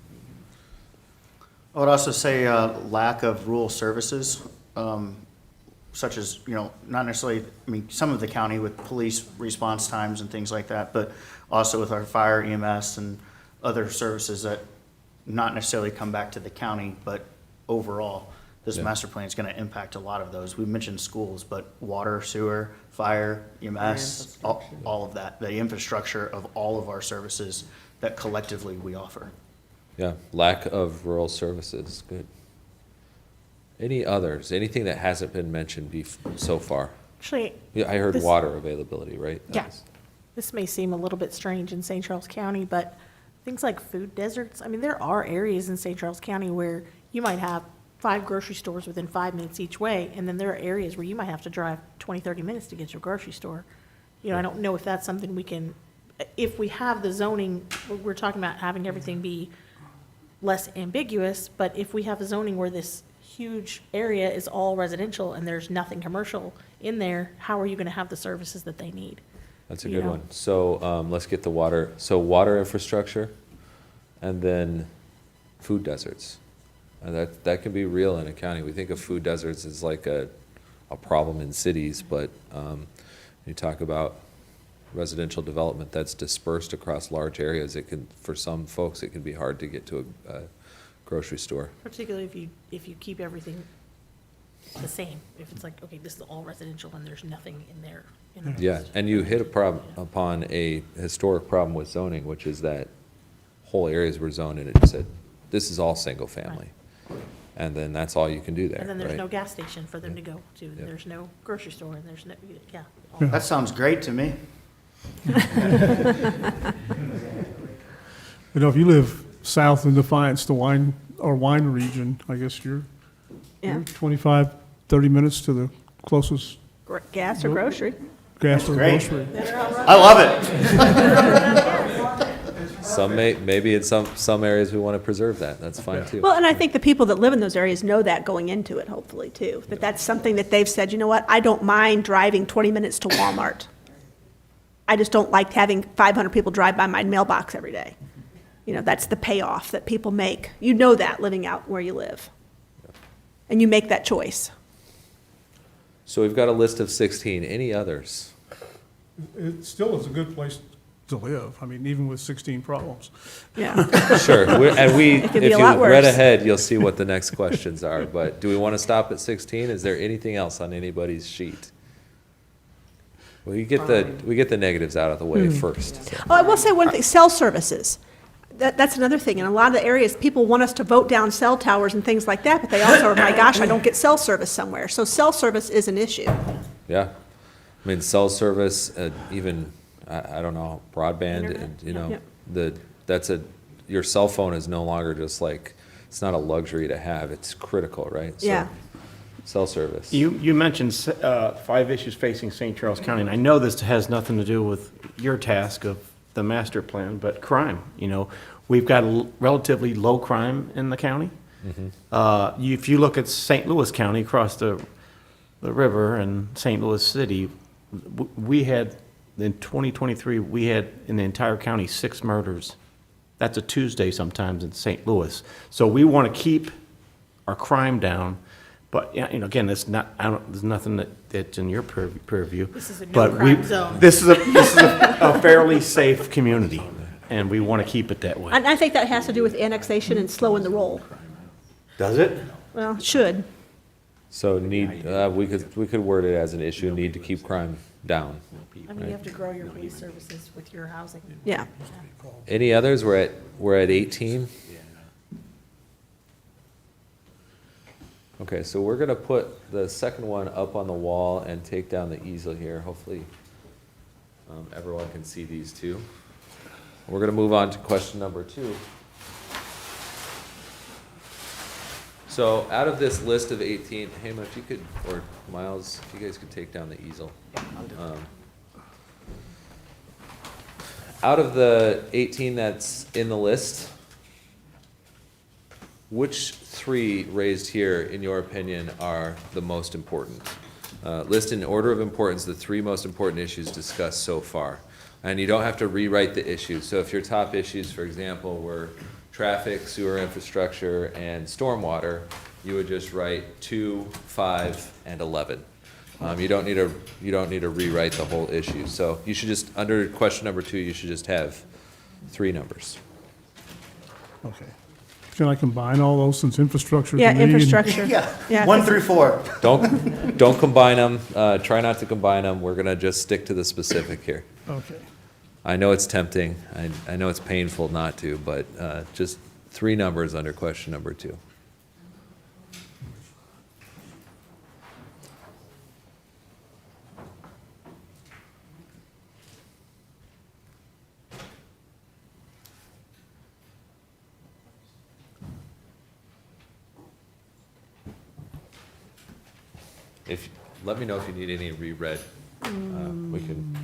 I would also say lack of rural services, such as, you know, not necessarily, I mean, some of the county with police response times and things like that, but also with our fire, EMS, and other services that not necessarily come back to the county, but overall, this Yeah. master plan is going to impact a lot of those. We mentioned schools, but water, sewer, fire, EMS, all of that, the infrastructure of all of our services that collectively we offer. Yeah, lack of rural services, good. Any others, anything that hasn't been mentioned so far? Actually, Yeah, I heard This- water availability, right? That Yeah. was- this may seem a little bit strange in St. Charles County, but things like food deserts, I mean, there are areas in St. Charles County where you might have 5 grocery stores within 5 minutes each way, and then there are areas where you might have to drive 20, 30 minutes to get to a grocery store. You know, I don't know if that's something we can, if we have the zoning, we're talking about having everything be less ambiguous, but if we have a zoning where this huge area is all residential and there's nothing commercial in there, how are you gonna have the services that they need? That's a You good know. one. So let's get the water, so water infrastructure, and then food deserts. And that can be real in a county. We think of food deserts as like a problem in cities, but you talk about residential development that's dispersed across large areas, it can, for some folks, it can be hard to get to a grocery store. Particularly if you keep everything the same. If it's like, okay, this is all residential and there's nothing in there. You know, Yeah, and you hit upon a historic problem with zoning, which is that whole areas were zoned and it said, this is all single family. And then that's all you can do there, And then there's no right? gas station for them to go to. Yeah. There's no grocery store and there's no, yeah. That sounds great to me. You know, if you live south in Defiance, the wine region, I guess you're Yeah, 25, 30 minutes to the closest gas or grocery. gas or Great. grocery. I love it. Maybe in some areas we want to preserve that, that's fine too. Well, and I think the people that live in those areas know that going into it, hopefully, too. That that's something that they've said, you know what, I don't mind driving 20 minutes to Walmart. I just don't like having 500 people drive by my mailbox every day. You know, that's the payoff that people make. You know that, living out where you live. And you make that choice. So we've got a list of 16, any others? It still is a good place to live. I mean, even with 16 problems. Yeah. Sure, It if could be a you lot read worse. ahead, you'll see what the next questions are, but do we want to stop at 16? Is there anything else on anybody's sheet? We get the negatives out of the way first. So. Oh, I will say one thing, cell services. That's another thing. In a lot of the areas, people want us to vote down cell towers and things like that, but they also are, my gosh, I don't get cell service somewhere. So cell service is an issue. Yeah, I mean, cell service, even, I don't know, broadband, Internet, you know, yeah. your cell phone is no longer just like, it's not a luxury to have, it's critical, right? So, Yeah. Cell service. You mentioned 5 issues facing St. Charles County, and I know this has nothing to do with your task of the master plan, but crime, you know. We've got relatively low crime in the county. If you look at St. Louis County across the river and St. Louis City, we had, in 2023, we had in the entire county 6 murders. That's a Tuesday sometimes in St. Louis. So we want to keep our crime down. But, you know, again, it's not, there's nothing that's in your purview. This is a no but crime zone. This is a fairly safe community, and we want to keep it that way. And I think that has to do with annexation and slowing the roll. Does it? Well, it should. So we could word it as an issue, need to keep crime down. I mean, you have to grow your police services with your housing. Yeah. Any others? We're at 18. Okay, so we're gonna put the second one up on the wall and take down the easel here. Hopefully, everyone can see these two. We're gonna move on to question number 2. So out of this list of 18, Hema, if you could, or Miles, if you guys could take down the easel. Out of the 18 that's in the list, which 3 raised here, in your opinion, are the most important? List in order of importance the 3 most important issues discussed so far. And you don't have to rewrite the issues. So if your top issues, for example, were traffic, sewer infrastructure, and stormwater, you would just write 2, 5, and 11. You don't need to rewrite the whole issue. So you should just, under question number 2, you should just have 3 numbers. Okay. Can I combine all those since infrastructure? to Yeah, me and- infrastructure. Yeah, Yeah, 1 through 4. Don't combine them. Try not to combine them. We're gonna just stick to the specific here. Okay. I know it's tempting. I know it's painful not to, but just 3 numbers under question number 2. Let me know if you need any reread. We can.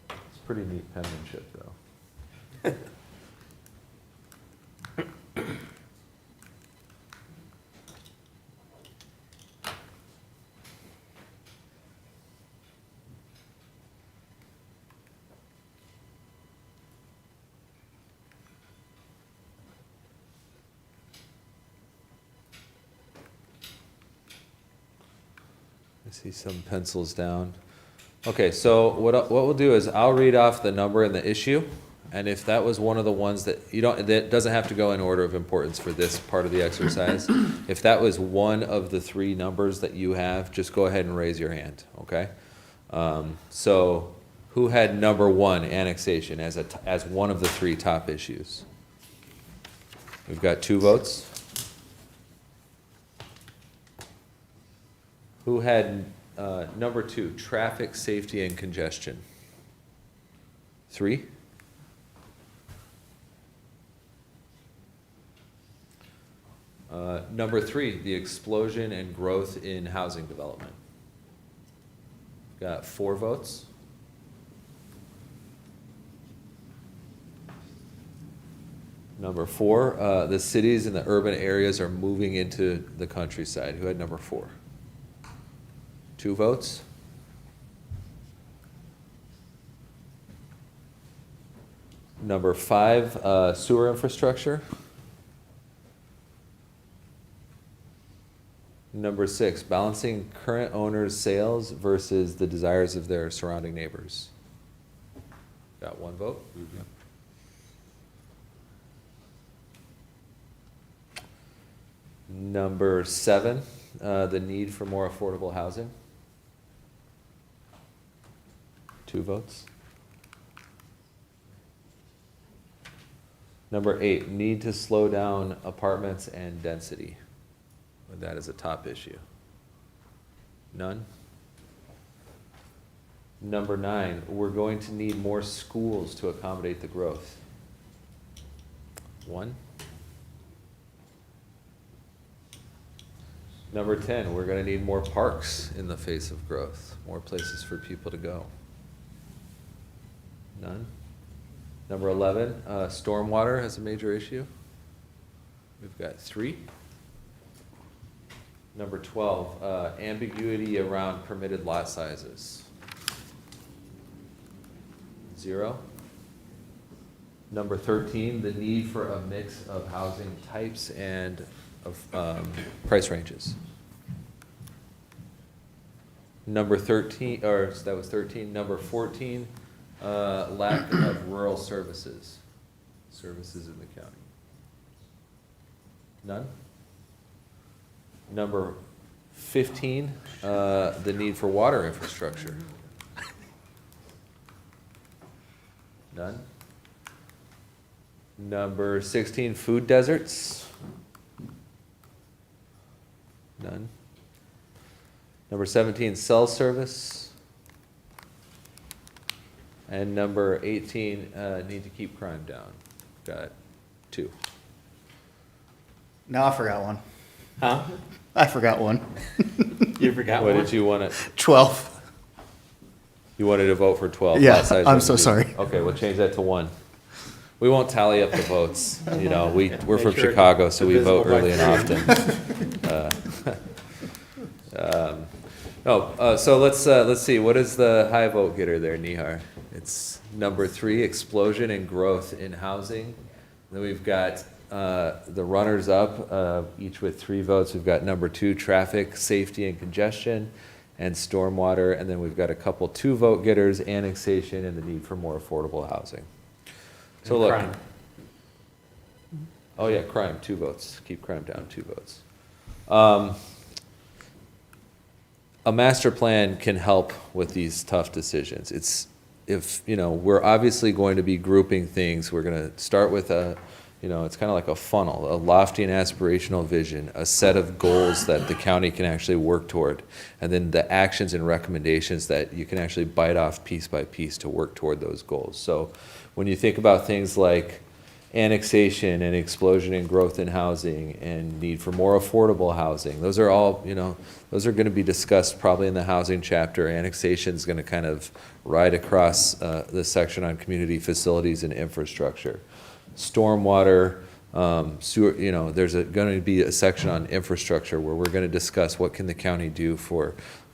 It's pretty neat penmanship, though. I see some pencils down. Okay, so what we'll do is I'll read off the number and the issue, And if that was one of the ones that you don't, that doesn't have to go in order of importance for this part of the exercise. If that was one of the three numbers that you have, just go ahead and raise your hand, okay? So who had number one, annexation, as one of the three top issues? We've got 2 votes. Who had number 2, traffic safety and congestion? 3? Number 3, the explosion and growth in housing development. Got 4 votes. Number 4, the cities and the urban areas are moving into the countryside. Who had number 4? 2 votes. Number 5, sewer infrastructure. Number 6, balancing current owners' sales versus the desires of their surrounding neighbors. Got 1 vote. Number 7, the need for more affordable housing. 2 votes. Number 8, need to slow down apartments and density. That is a top issue. None? Number 9, we're going to need more schools to accommodate the growth. 1? Number 10, we're going to need more parks in the face of growth, more places for people to go. None? Number 11, stormwater has a major issue. We've got 3. Number 12, ambiguity around permitted lot sizes. 0. Number 13, the need for a mix of housing types and of price ranges. Number 13, or that was 13. Number 14, lack of rural services in the county. None? Number 15, the need for water infrastructure. None? Number 16, food deserts. None? Number 17, cell service. And number 18, need to keep crime down. Got 2. No, I forgot one. Huh? I forgot one. You forgot What one? did you want to, 12. you wanted to vote for 12? Yeah, lot size I'm so residues. sorry. Okay, we'll change that to 1. We won't tally up the votes, you know, we're Make from sure Chicago, so we divisible vote by early and 3. often. So let's see, what is the high vote getter there, Nihar? It's number 3, explosion and growth in housing. Then we've got the runners up, each with 3 votes. We've got number 2, traffic, safety and congestion, and stormwater. And then we've got a couple 2 vote getters, annexation, and the need for more affordable housing. So And look. crime. Oh yeah, crime, 2 votes. Keep crime down, 2 votes. A master plan can help with these tough decisions. We're obviously going to be grouping things. We're going to start with it's kind of like a funnel, a lofty and aspirational vision, a set of goals that the county can actually work toward, and then the actions and recommendations that you can actually bite off piece by piece to work toward those goals. So when you think about things like annexation and explosion and growth in housing and need for more affordable housing, those are all, those are going to be discussed probably in the housing chapter. Annexation is going to kind of ride across the section on community facilities and infrastructure. Stormwater, sewer, there's going to be a section on infrastructure where we're going to discuss what can the county do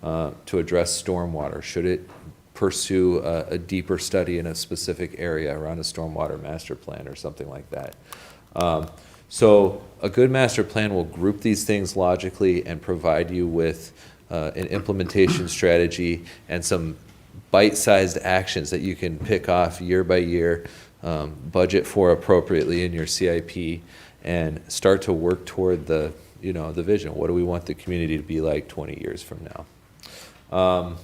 to address stormwater. Should it pursue a deeper study in a specific area around a stormwater master plan or something like that? So a good master plan will group these things logically and provide you with an implementation strategy and some bite-sized actions that you can pick off year by year budget for appropriately in your CIP, and start to work toward the, the vision. What do we want the community to be like 20 years from now?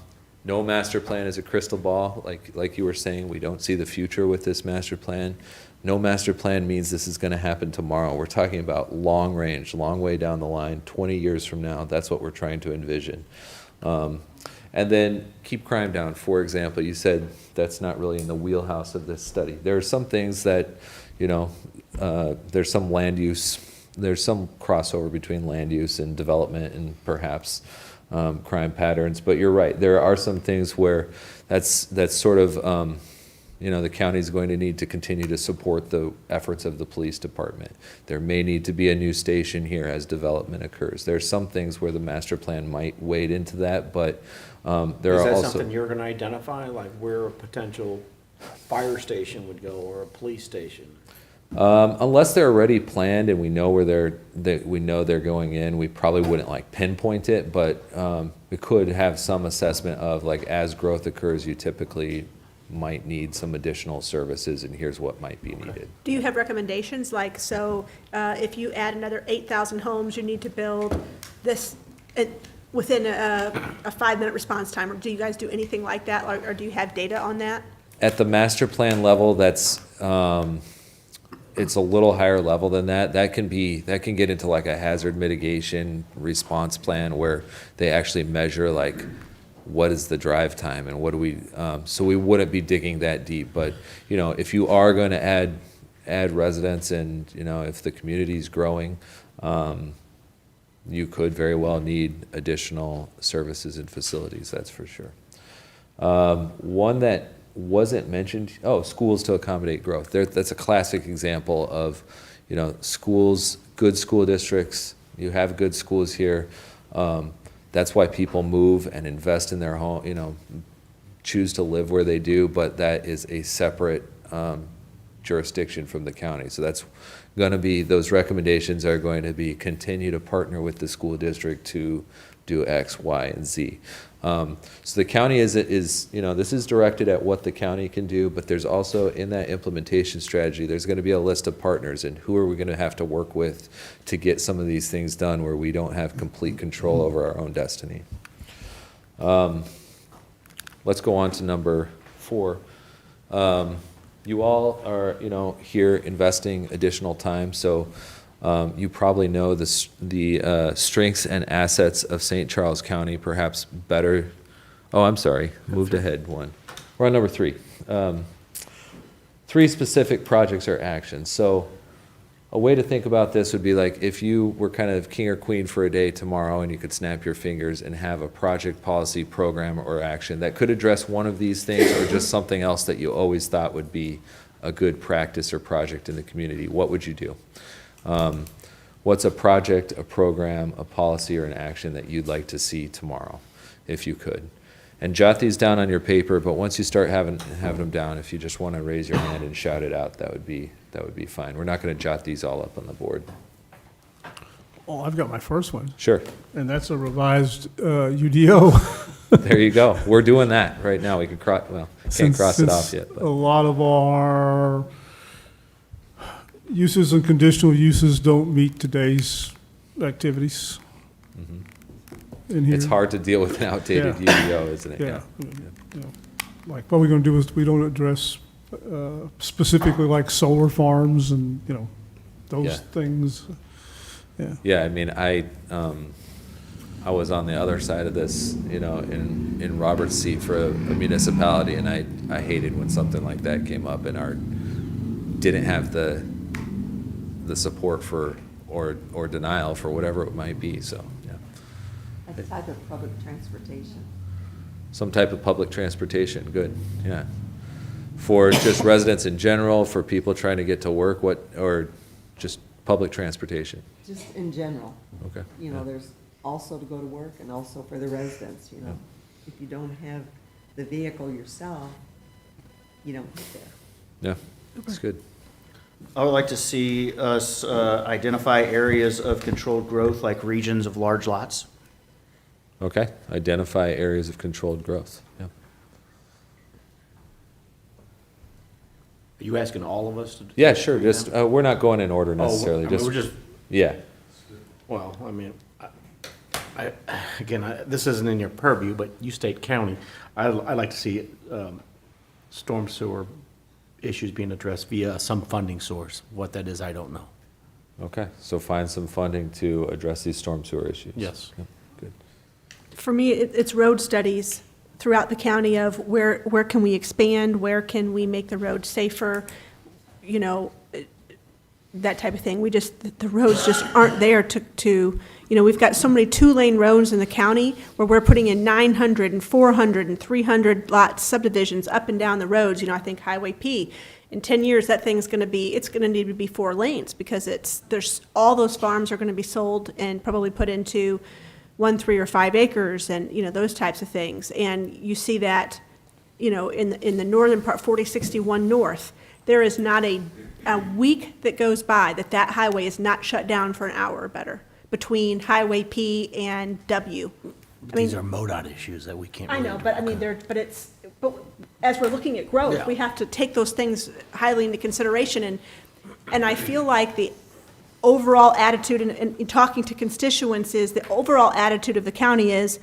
No master plan is a crystal ball, like you were saying. We don't see the future with this master plan. No master plan means this is going to happen tomorrow. We're talking about long range, long way down the line, 20 years from now. That's what we're trying to envision. And then keep crime down. For example, you said that's not really in the wheelhouse of this study. There are some things that, there's some land use, there's some crossover between land use and development and perhaps crime patterns. But you're right, there are some things where that's sort of, the county's going to need to continue to support the efforts of the police department. There may need to be a new station here as development occurs. There are some things where the master plan might wade into that, but there Is are that also. something you're gonna identify, like where a potential fire station would go or a police station? Unless they're already planned and we know where we know they're going in, we probably wouldn't like pinpoint it, but we could have some assessment of, like, as growth occurs, you typically might need some additional services, and here's what might be needed. Do you have recommendations, like, so if you add another 8,000 homes, you need to build this within a 5-minute response time? Or do you guys do anything like that, or do you have data on that? At the master plan level, that's it's a little higher level than that. That can get into like a hazard mitigation response plan where they actually measure, like, what is the drive time and what do we, so we wouldn't be digging that deep. But, if you are going to add residents and, if the community's growing, you could very well need additional services and facilities, that's for sure. One that wasn't mentioned, schools to accommodate growth. That's a classic example of, schools, good school districts. You have good schools here. That's why people move and invest in their home, choose to live where they do, but that is a separate jurisdiction from the county. So that's going to be, those recommendations are going to be continue to partner with the school district to do X, Y, and Z. So the county is, this is directed at what the county can do, but there's also, in that implementation strategy, there's going to be a list of partners and who are we going to have to work with to get some of these things done where we don't have complete control over our own destiny. Let's go on to number 4. You all are, here investing additional time, so you probably know the strengths and assets of St. Charles County perhaps better. Oh, I'm sorry, moved ahead one. We're on number 3. 3 specific projects or actions. So a way to think about this would be like if you were kind of king or queen for a day tomorrow and you could snap your fingers and have a project, policy, program, or action that could address one of these things or just something else that you always thought would be a good practice or project in the community, what would you do? What's a project, a program, a policy, or an action that you'd like to see tomorrow, if you could? And jot these down on your paper, but once you start having them down, if you just want to raise your hand and shout it out, that would be fine. We're not going to jot these all up on the board. Oh, I've got my first one, Sure. and that's a revised UDO. There you go. We're doing that right now. We can can't cross it off yet. A But. lot of our uses and conditional uses don't meet today's activities in here. It's hard to deal with an outdated UDO, isn't it? Yeah. You know, like, what we're gonna do is, we don't address specifically like solar farms and, Yeah. those things. Yeah. Yeah, I mean, I was on the other side of this, in Robert's seat for a municipality, and I hated when something like that came up and didn't have the support for or denial for whatever it might be. So yeah, A type of public transportation. some type of public transportation, good, yeah. For just residents in general, for people trying to get to work, or just public transportation. Just in general. Okay. There's also to go to work and also for the residents, Yeah. If you don't have the vehicle yourself, you don't get there. Yeah, that's good. I would like to see us identify areas of controlled growth, like regions of large lots. Okay, identify areas of controlled growth. Yeah. Are you asking all of us to? Yeah, sure, just, we're not going in order Oh, necessarily, I mean, we're just, just, yeah. well, I mean, again, this isn't in your purview, but you state county. I'd like to see storm sewer issues being addressed via some funding source. What that is, I don't know. Okay, so find some funding to address these storm sewer issues. Yes. Yep, good. For me, it's road studies throughout the county of where can we expand, where can we make the road safer, you know, that type of thing. The roads just aren't there to, you know, we've got so many two-lane roads in the county where we're putting in 900 and 400 and 300 lot subdivisions up and down the roads. You know, I think Highway P, in 10 years, that thing's going to be, it's going to need to be 4 lanes because there's, all those farms are going to be sold and probably put into 1, 3, or 5 acres and, you know, those types of things. And you see that, you know, in the northern part, 4061 North, there is not a week that goes by that highway is not shut down for an hour or better between Highway P and W. I mean, These are MoDOT issues that we can't. I really- know, but I mean, but as we're looking at growth, Yeah. we have to take those things highly into consideration, and I feel like the overall attitude, and in talking to constituents, is the overall attitude of the county is,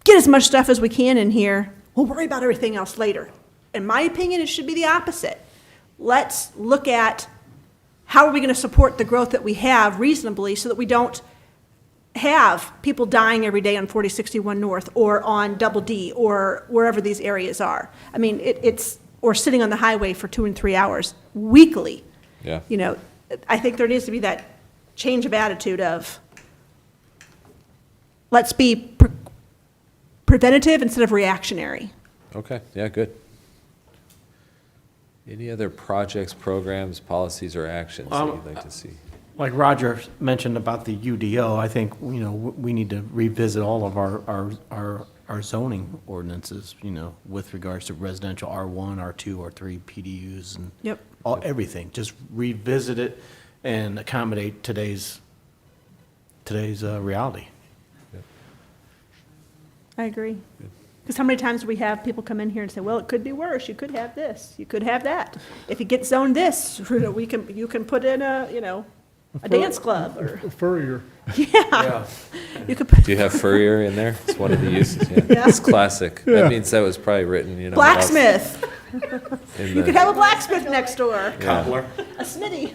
get as much stuff as we can in here, we'll worry about everything else later. In my opinion, it should be the opposite. Let's look at how are we going to support the growth that we have reasonably so that we don't have people dying every day on 4061 North or on Double D or wherever these areas are. I mean, or sitting on the highway for 2 and 3 hours weekly. Yeah. You know, I think there needs to be that change of attitude of, let's be preventative instead of reactionary. Okay, yeah, good. Any other projects, programs, policies, or actions that you'd like to see? Like Roger mentioned about the UDO, I think, you know, we need to revisit all of our zoning ordinances, you know, with regards to residential R1, R2, R3, PDUs, and Yep. everything. Just revisit it and accommodate today's reality. I agree. Because how many times do we have people come in here and say, well, it could be worse, you could have this, you could have that. If you get zoned this, you can put in a dance club, or, Furrier. yeah. You could put Do you have furrier in there? It's one of the uses, yeah. Yeah. It's classic. That means that was probably written, you know. blacksmith. in You the- could have a blacksmith next door, yeah. a smithy.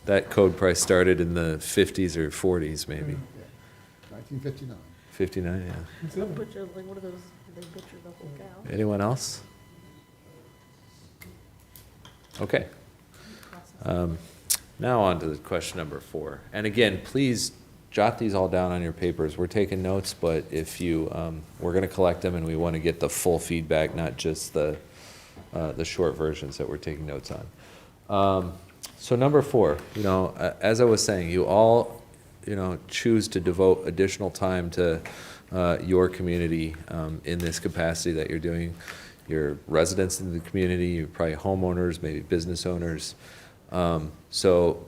That code probably started in the 50s or 40s, maybe. 1959. 59, yeah. Butcher, like, what are those, they butcher the whole cow? Anyone else? Okay. Now on to question number 4. And again, please jot these all down on your papers. We're taking notes, but if you, we're going to collect them and we want to get the full feedback, not just the short versions that we're taking notes on. So number 4, you know, as I was saying, you all, you know, choose to devote additional time to your community in this capacity that you're doing. You're residents in the community, you're probably homeowners, maybe business owners. So,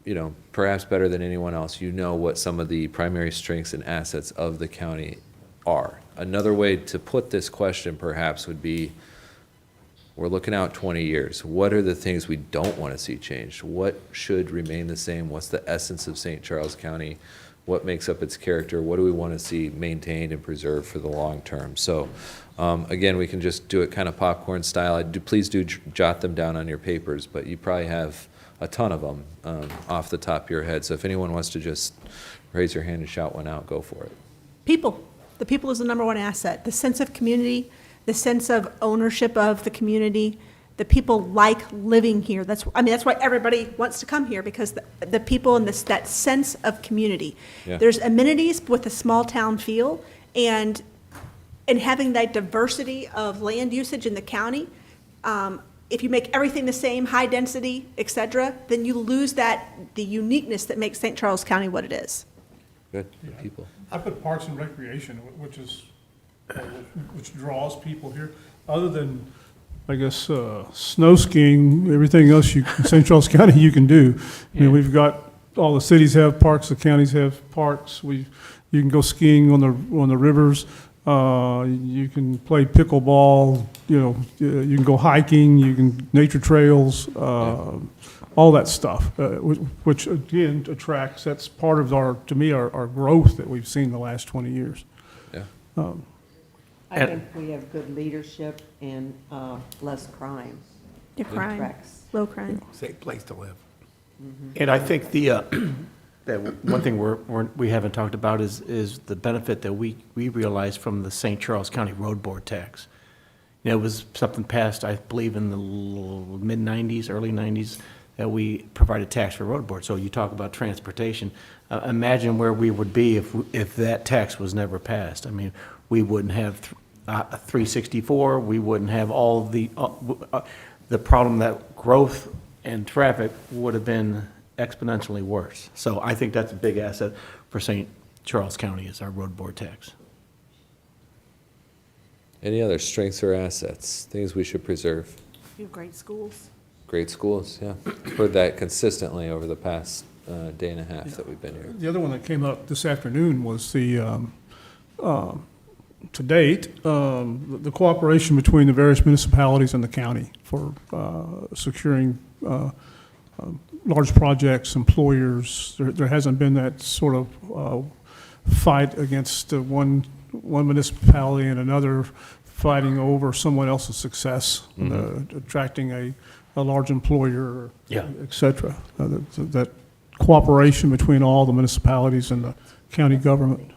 you know, perhaps better than anyone else, you know what some of the primary strengths and assets of the county are. Another way to put this question perhaps would be, we're looking out 20 years. What are the things we don't want to see changed? What should remain the same? What's the essence of St. Charles County? What makes up its character? What do we want to see maintained and preserved for the long term? So, again, we can just do it kind of popcorn style. Please do jot them down on your papers, but you probably have a ton of them off the top of your head. So if anyone wants to just raise your hand and shout one out, go for it. People. The people is the number one asset. The sense of community, the sense of ownership of the community. The people like living here. That's why everybody wants to come here, because the people and that sense of community. Yeah. There's amenities with a small town feel, and having that diversity of land usage in the county. If you make everything the same, high density, et cetera, then you lose the uniqueness that makes St. Charles County what it is. Good, good people. I put Parks and Recreation, which draws people here, other than, I guess, snow skiing, everything else St. Charles County you can do. I mean, we've got, all the cities have parks, the counties have parks, you can go skiing on the rivers. You can play pickleball, you can go hiking, you can, nature trails, all that stuff, which again attracts, that's part of to me, our growth that we've seen the last 20 years. Yeah. I think we have good leadership and less crime. Your crime, Tracks. low crime. Safe place to live. And I think that one thing we haven't talked about is the benefit that we realized from the St. Charles County Road Board tax. It was something passed, I believe, in the mid-'90s, early '90s, that we provided tax for road board. So you talk about transportation. Imagine where we would be if that tax was never passed. I mean, we wouldn't have 364, we wouldn't have all the problem that growth and traffic would have been exponentially worse. So I think that's a big asset for St. Charles County is our road board tax. Any other strengths or assets, things we should preserve? You have great schools. Great schools, yeah. Heard that consistently over the past day and a half that we've been here. The other one that came up this afternoon was to date, the cooperation between the various municipalities and the county for securing large projects, employers. There hasn't been that sort of fight against one municipality and another fighting over someone else's success, attracting a large employer, Yeah. et cetera. That cooperation between all the municipalities and the county government.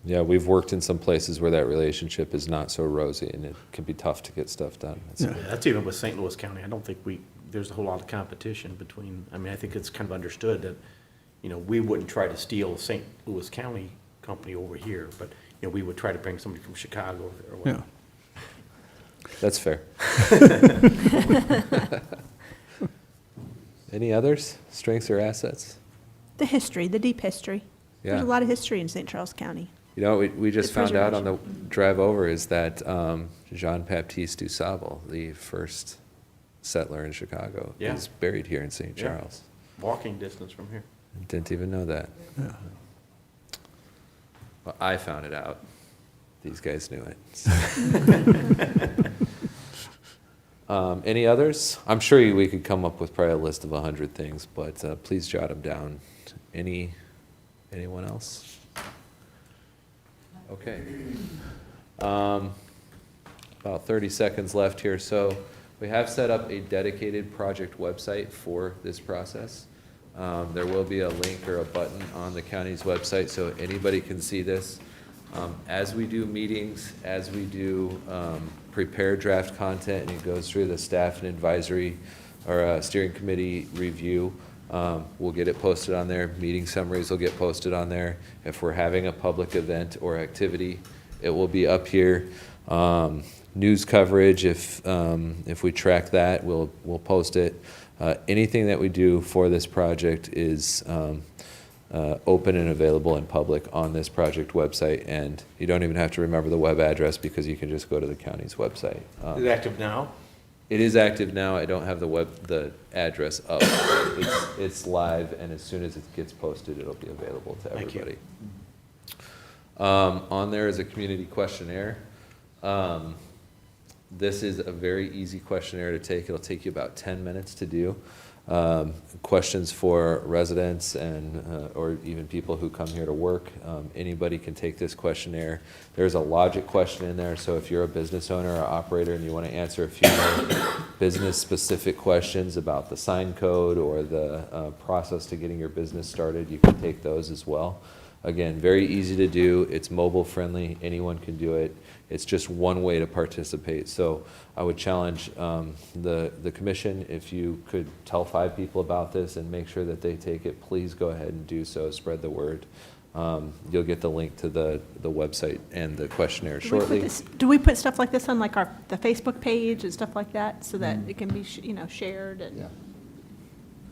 Yeah, we've worked in some places where that relationship is not so rosy, and it can be tough to get stuff done. Yeah. That's even with St. Louis County. I don't think there's a whole lot of competition between, I mean, I think it's kind of understood that, we wouldn't try to steal St. Louis County company over here, but, we would try to bring somebody from Chicago or whatever. Yeah. That's fair. Any others, strengths or assets? The history, the deep history. There's a Yeah. lot of history in St. Charles County. We just The found out on the preservation. drive over is that Jean-Baptiste du Sable, the first settler in Chicago, Yeah. is buried here in St. Yeah. Charles. Walking distance from here. Didn't even know that. Yeah. Well, I found it out. These guys knew it. Any others? I'm sure we could come up with probably a list of 100 things, but please jot them down. Anyone else? Okay. About 30 seconds left here. So we have set up a dedicated project website for this process. There will be a link or a button on the county's website so anybody can see this. As we do meetings, as we do prepare draft content, and it goes through the staff and advisory or steering committee review, we'll get it posted on there. Meeting summaries will get posted on there. If we're having a public event or activity, it will be up here. News coverage, if we track that, we'll post it. Anything that we do for this project is open and available in public on this project website, and you don't even have to remember the web address because you can just go to the county's website. Is it active now? It is active now. I don't have the address up. It's live, and as soon as it gets posted, it'll be available to Thank you. everybody. On there is a community questionnaire. This is a very easy questionnaire to take. It'll take you about 10 minutes to do. Questions for residents and or even people who come here to work. Anybody can take this questionnaire. There's a logic question in there, so if you're a business owner or operator and you want to answer a few more business-specific questions about the sign code or the process to getting your business started, you can take those as well. Again, very easy to do. It's mobile friendly. Anyone can do it. It's just one way to participate. So I would challenge the commission, if you could tell 5 people about this and make sure that they take it, please go ahead and do so. Spread the word. You'll get the link to the website and the questionnaire shortly. Do we put stuff like this on like the Facebook page and stuff like that so that it can be, shared and? Yeah.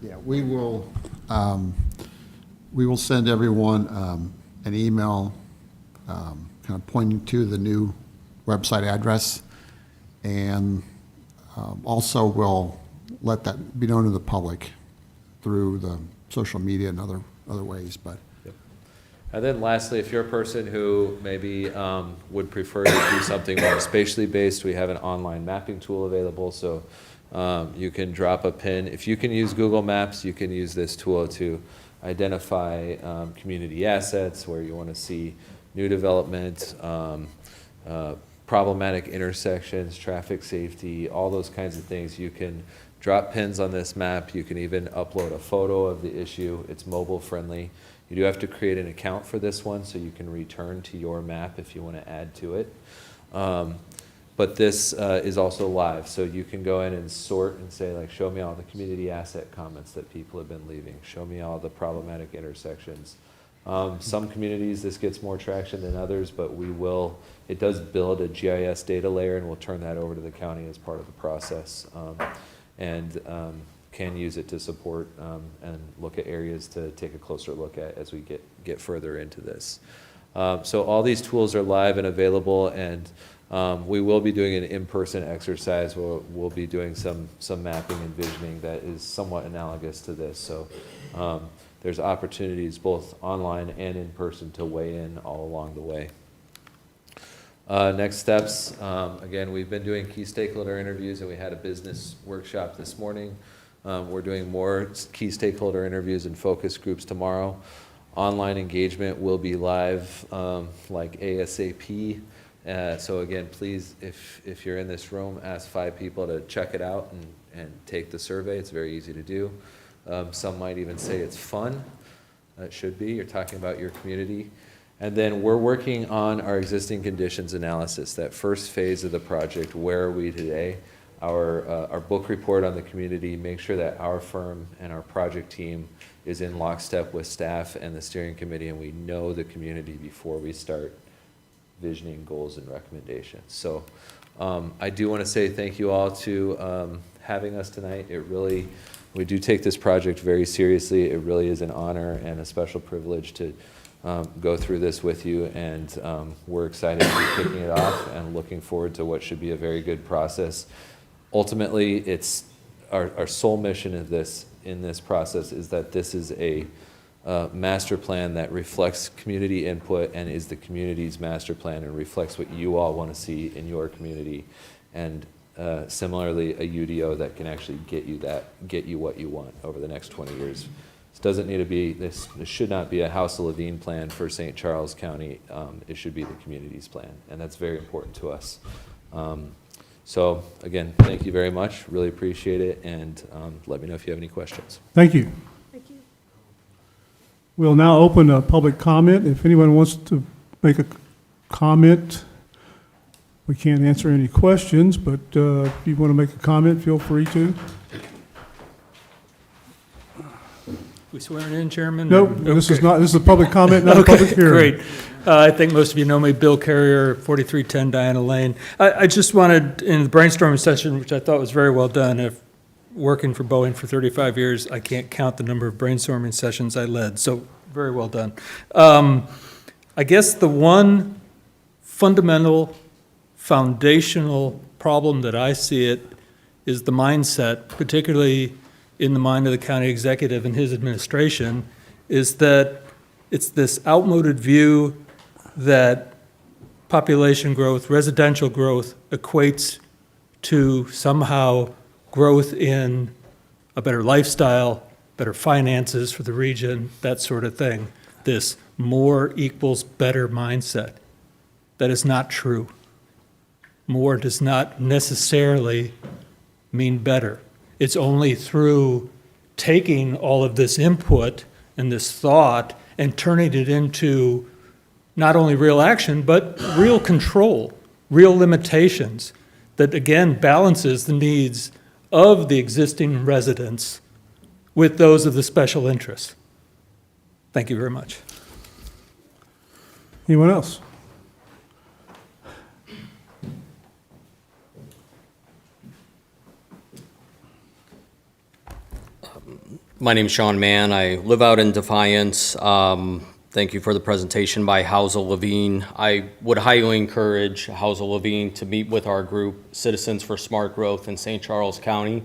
Yeah, we will send everyone an email kind of pointing to the new website address, and also we'll let that be known to the public through the social media and other ways, but. And then lastly, if you're a person who maybe would prefer to do something more spatially based, we have an online mapping tool available. So you can drop a pin. If you can use Google Maps, you can use this tool to identify community assets where you want to see new development, problematic intersections, traffic safety, all those kinds of things. You can drop pins on this map. You can even upload a photo of the issue. It's mobile friendly. You do have to create an account for this one so you can return to your map if you want to add to it. But this is also live, so you can go in and sort and say, like, show me all the community asset comments that people have been leaving. Show me all the problematic intersections. Some communities, this gets more traction than others, but it does build a GIS data layer, and we'll turn that over to the county as part of the process. And can use it to support and look at areas to take a closer look at as we get further into this. So all these tools are live and available, and we will be doing an in-person exercise. We'll be doing some mapping and visioning that is somewhat analogous to this. So there's opportunities both online and in person to weigh in all along the way. Next steps, again, we've been doing key stakeholder interviews, and we had a business workshop this morning. We're doing more key stakeholder interviews and focus groups tomorrow. Online engagement will be live like ASAP. So again, please, if you're in this room, ask 5 people to check it out and take the survey. It's very easy to do. Some might even say it's fun. It should be. You're talking about your community. And then we're working on our existing conditions analysis, that first phase of the project. Where are we today? Our book report on the community, make sure that our firm and our project team is in lockstep with staff and the steering committee, and we know the community before we start visioning goals and recommendations. So I do want to say thank you all to having us tonight. We do take this project very seriously. It really is an honor and a special privilege to go through this with you, and we're excited to be kicking it off and looking forward to what should be a very good process. Ultimately, it's our sole mission in this process is that this is a master plan that reflects community input and is the community's master plan and reflects what you all want to see in your community, and similarly a UDO that can actually get you what you want over the next 20 years. This should not be a House of Levine plan for St. Charles County. It should be the community's plan, and that's very important to us. So again, thank you very much. Really appreciate it, and let me know if you have any questions. Thank you. Thank you. We'll now open a public comment. If anyone wants to make a comment, we can't answer any questions, but if you want to make a comment, feel free to. We swearing in, Chairman? No, this is a public comment, not a public hearing. Great. I think most of you know me, Bill Carrier, 4310 Diana Lane. I just wanted, in the brainstorming session, which I thought was very well done, if working for Boeing for 35 years, I can't count the number of brainstorming sessions I led, so very well done. I guess the one fundamental, foundational problem that I see it is the mindset, particularly in the mind of the county executive and his administration, is that it's this outmoded view that population growth, residential growth, equates to somehow growth in a better lifestyle, better finances for the region, that sort of thing. This more equals better mindset. That is not true. More does not necessarily mean better. It's only through taking all of this input and this thought and turning it into not only real action, but real control, real limitations that, again, balances the needs of the existing residents with those of the special interests. Thank you very much. Anyone else? My name's Sean Mann. I live out in Defiance. Thank you for the presentation by Housel Levine. I would highly encourage Housel Levine to meet with our group, Citizens for Smart Growth in St. Charles County.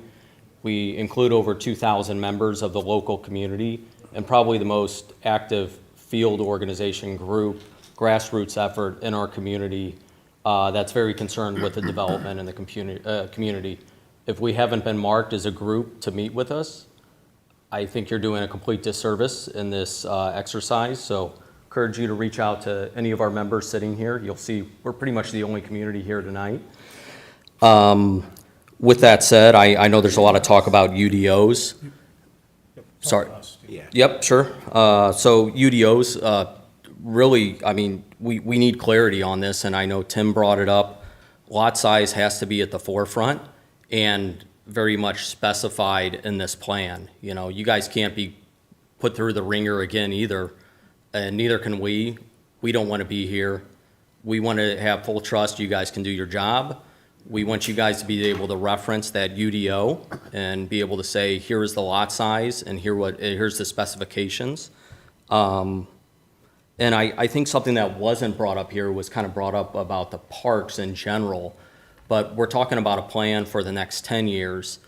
We include over 2,000 members of the local community and probably the most active field organization group, grassroots effort in our community that's very concerned with the development in the community. If we haven't been marked as a group to meet with us, I think you're doing a complete disservice in this exercise. So encourage you to reach out to any of our members sitting here. You'll see we're pretty much the only community here tonight. With that said, I know there's a lot of talk about UDOs. Sorry. Yeah. Yep, sure. So UDOs, really, I mean, we need clarity on this, and I know Tim brought it up. Lot size has to be at the forefront and very much specified in this plan. You know, you guys can't be put through the ringer again either, and neither can we. We don't want to be here. We want to have full trust you guys can do your job. We want you guys to be able to reference that UDO and be able to say, here is the lot size and here's the specifications. And I think something that wasn't brought up here was kind of brought up about the parks in general, but we're talking about a plan for the next 10 years.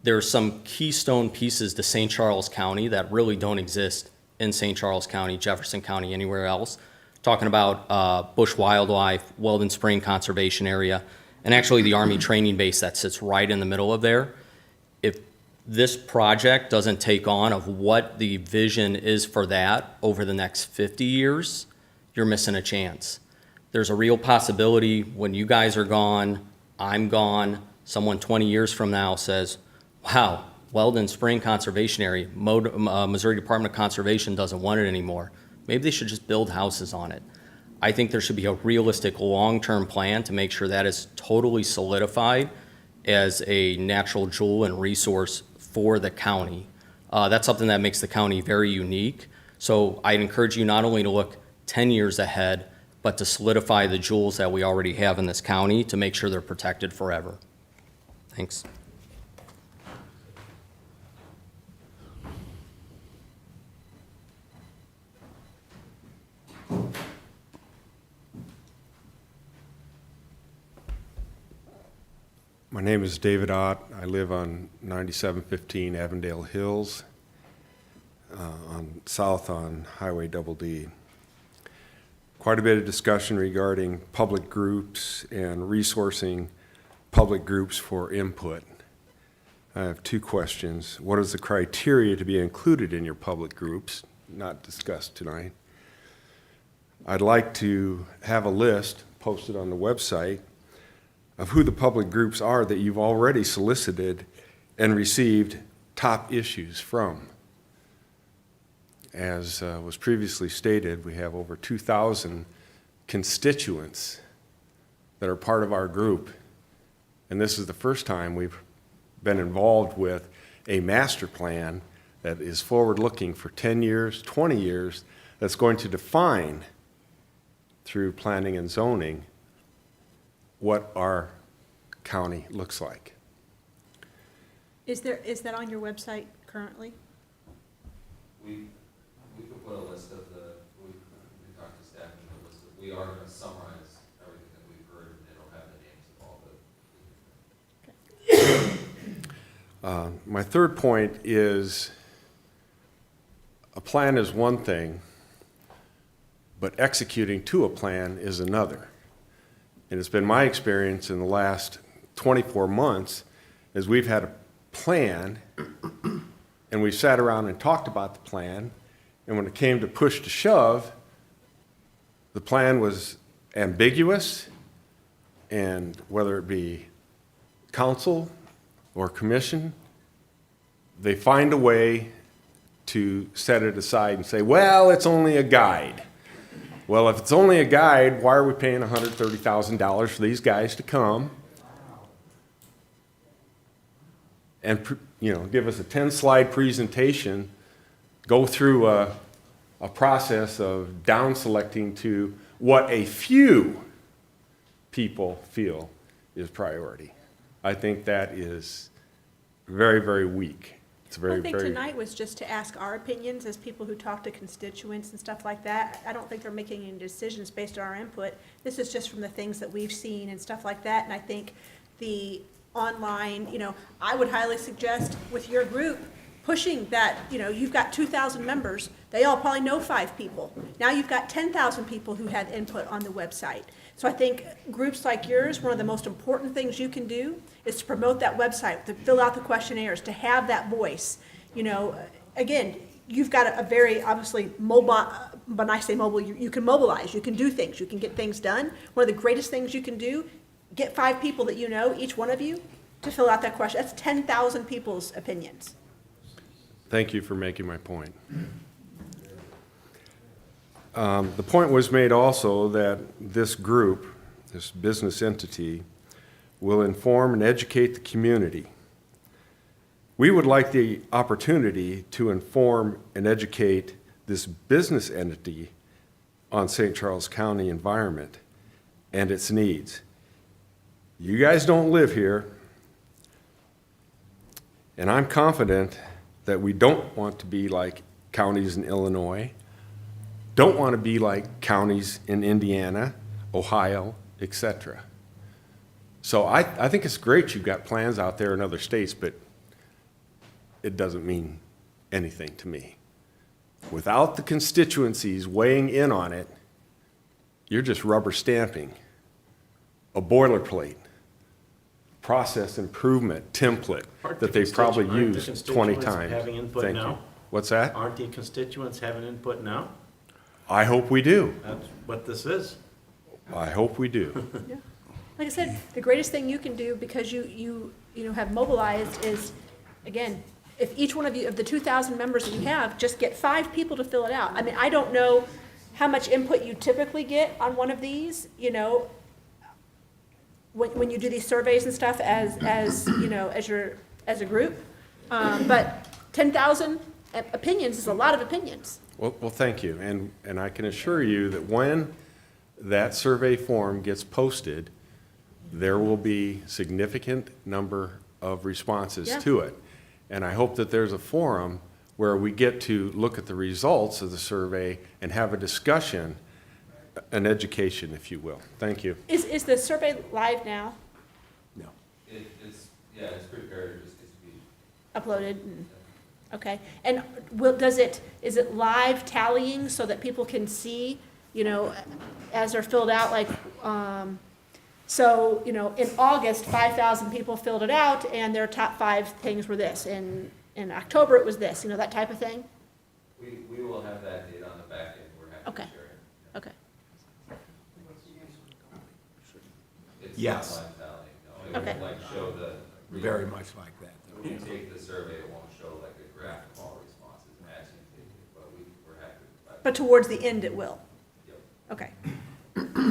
There's some keystone pieces to St. Charles County that really don't exist in St. Charles County, Jefferson County, anywhere else. Talking about Bush Wildlife, Weldon Spring Conservation Area, and actually the Army training base that sits right in the middle of there. If this project doesn't take on of what the vision is for that over the next 50 years, you're missing a chance. There's a real possibility when you guys are gone, I'm gone, someone 20 years from now says, wow, Weldon Spring Conservation Area, Missouri Department of Conservation doesn't want it anymore. Maybe they should just build houses on it. I think there should be a realistic long-term plan to make sure that is totally solidified as a natural jewel and resource for the county. That's something that makes the county very unique. So I'd encourage you not only to look 10 years ahead, but to solidify the jewels that we already have in this county to make sure they're protected forever. Thanks. My name is David Ott. I live on 9715 Avondale Hills, south on Highway Double D. Quite a bit of discussion regarding public groups and resourcing public groups for input. I have two questions. What is the criteria to be included in your public groups? Not discussed tonight. I'd like to have a list posted on the website of who the public groups are that you've already solicited and received top issues from. As was previously stated, we have over 2,000 constituents that are part of our group, and this is the first time we've been involved with a master plan that is forward-looking for 10 years, 20 years, that's going to define through planning and zoning what our county looks like. Is that on your website currently? We could put a list of we talked to staff and a list we are going to summarize everything that we've heard, and it'll have the names of all of it. My third point is a plan is one thing, but executing to a plan is another. And it's been my experience in the last 24 months is we've had a plan and we sat around and talked about the plan, and when it came to push to shove, the plan was ambiguous, and whether it be council or commission, they find a way to set it aside and say, well, it's only a guide. Well, if it's only a guide, why are we paying $130,000 for these guys to come and give us a 10-slide presentation, go through a process of down selecting to what a few people feel is priority? I think that is very, very weak. It's very, I think very. tonight was just to ask our opinions as people who talk to constituents and stuff like that. I don't think they're making any decisions based on our input. This is just from the things that we've seen and stuff like that. And I think the online, I would highly suggest with your group, pushing that, you've got 2,000 members, they all probably know 5 people. Now you've got 10,000 people who had input on the website. So I think groups like yours, one of the most important things you can do is to promote that website, to fill out the questionnaires, to have that voice. Again, you've got a very obviously mobile, when I say mobile, you can mobilize, you can do things, you can get things done. One of the greatest things you can do, get 5 people that you know, each one of you, to fill out that question. That's 10,000 people's opinions. Thank you for making my point. The point was made also that this group, this business entity, will inform and educate the community. We would like the opportunity to inform and educate this business entity on St. Charles County environment and its needs. You guys don't live here, and I'm confident that we don't want to be like counties in Illinois, don't want to be like counties in Indiana, Ohio, etc. So I think it's great you've got plans out there in other states, but it doesn't mean anything to me. Without the constituencies weighing in on it, you're just rubber stamping a boilerplate, process improvement template that they've probably used 20 times. Having input Thank now? you. What's that? Aren't the constituents having input now? I hope we do. That's what this is. I hope we do. Yeah. Like I said, the greatest thing you can do, because you have mobilized, is, again, if each one of you, of the 2,000 members that you have, just get 5 people to fill it out. I mean, I don't know how much input you typically get on one of these, when you do these surveys and stuff as a group. But 10,000 opinions is a lot of opinions. Well, thank you. And I can assure you that when that survey form gets posted, there will be significant number of responses Yeah. to it. And I hope that there's a forum where we get to look at the results of the survey and have a discussion, an education, if you will. Thank you. Is the survey live now, It's prepared, it just gets to be. uploaded? Okay, and is it live tallying so that people can see, as they're filled out, like, so, in August, 5,000 people filled it out, and their top 5 things were this, in October it was this, that type of thing? We will have that data on the back end, we're happy Okay. to share it. Okay, It's Yes. not live tallying, no, it Okay. won't show the. Very much like that. When you take the survey, it won't show like a graph of all responses as you take it, but we're happy to provide. but towards the end it will? Yep. Okay.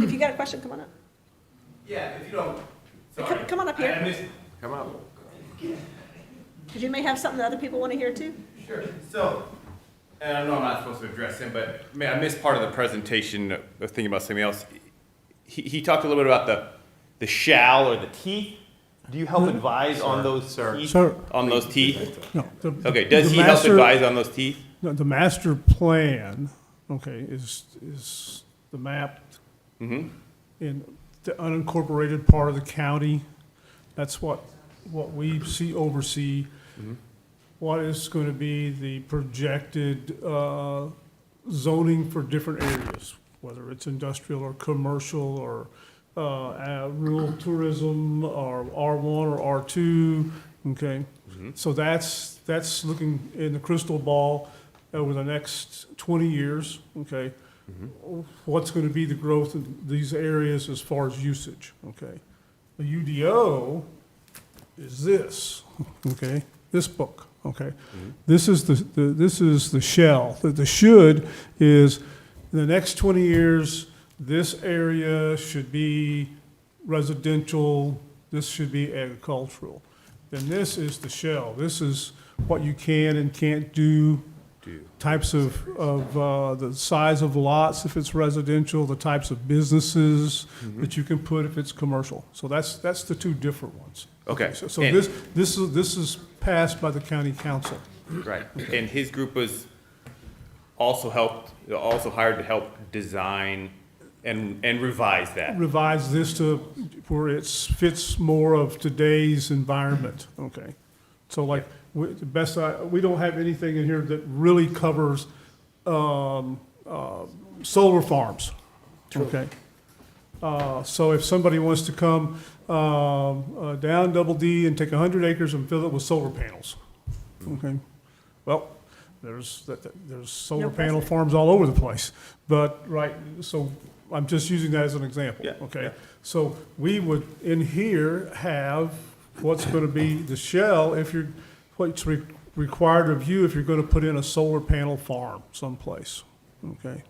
If you got a question, come on up. Yeah, if you don't, Come on up here, Come on. because you may have something that other people want to hear too. Sure. So, and I know I'm not supposed to address him, but I missed part of the presentation of thinking about something else. He talked a little bit about the shall or the teeth. Do you help advise on those teeth? Sir. On those teeth? No, Okay, does the he help master- advise on those teeth? No, the master plan, okay, is the map Mm-hmm. in the unincorporated part of the county. That's what we oversee. What is going to be the projected zoning for different areas, whether it's industrial or commercial or rural tourism or R1 or R2, okay? So that's looking in the crystal ball over the next 20 years, okay? What's going to be the growth in these areas as far as usage, okay? The UDO is this, okay? This book, okay? This is this is the shall. The should is in the next 20 years, this area should be residential, this should be agricultural. Then this is the shall. This is what you can and can't do, types of the size of lots if it's residential, the types of businesses that you can put if it's commercial. So that's the 2 different ones. Okay. So And- this is passed by the county council. Right. And his group was also hired to help design and revise that. Revise this to where it fits more of today's environment, okay? So like we don't have anything in here that really covers solar farms. Okay? So if somebody wants to come down Double D and take 100 acres and fill it with solar panels, okay? Well, there's solar No panel precedent. farms all over the place. But, right, so I'm just using that as an example, Yeah, okay? yeah. So we would, in here, have what's going to be the shell if you're, what's required of you if you're going to put in a solar panel farm someplace, okay?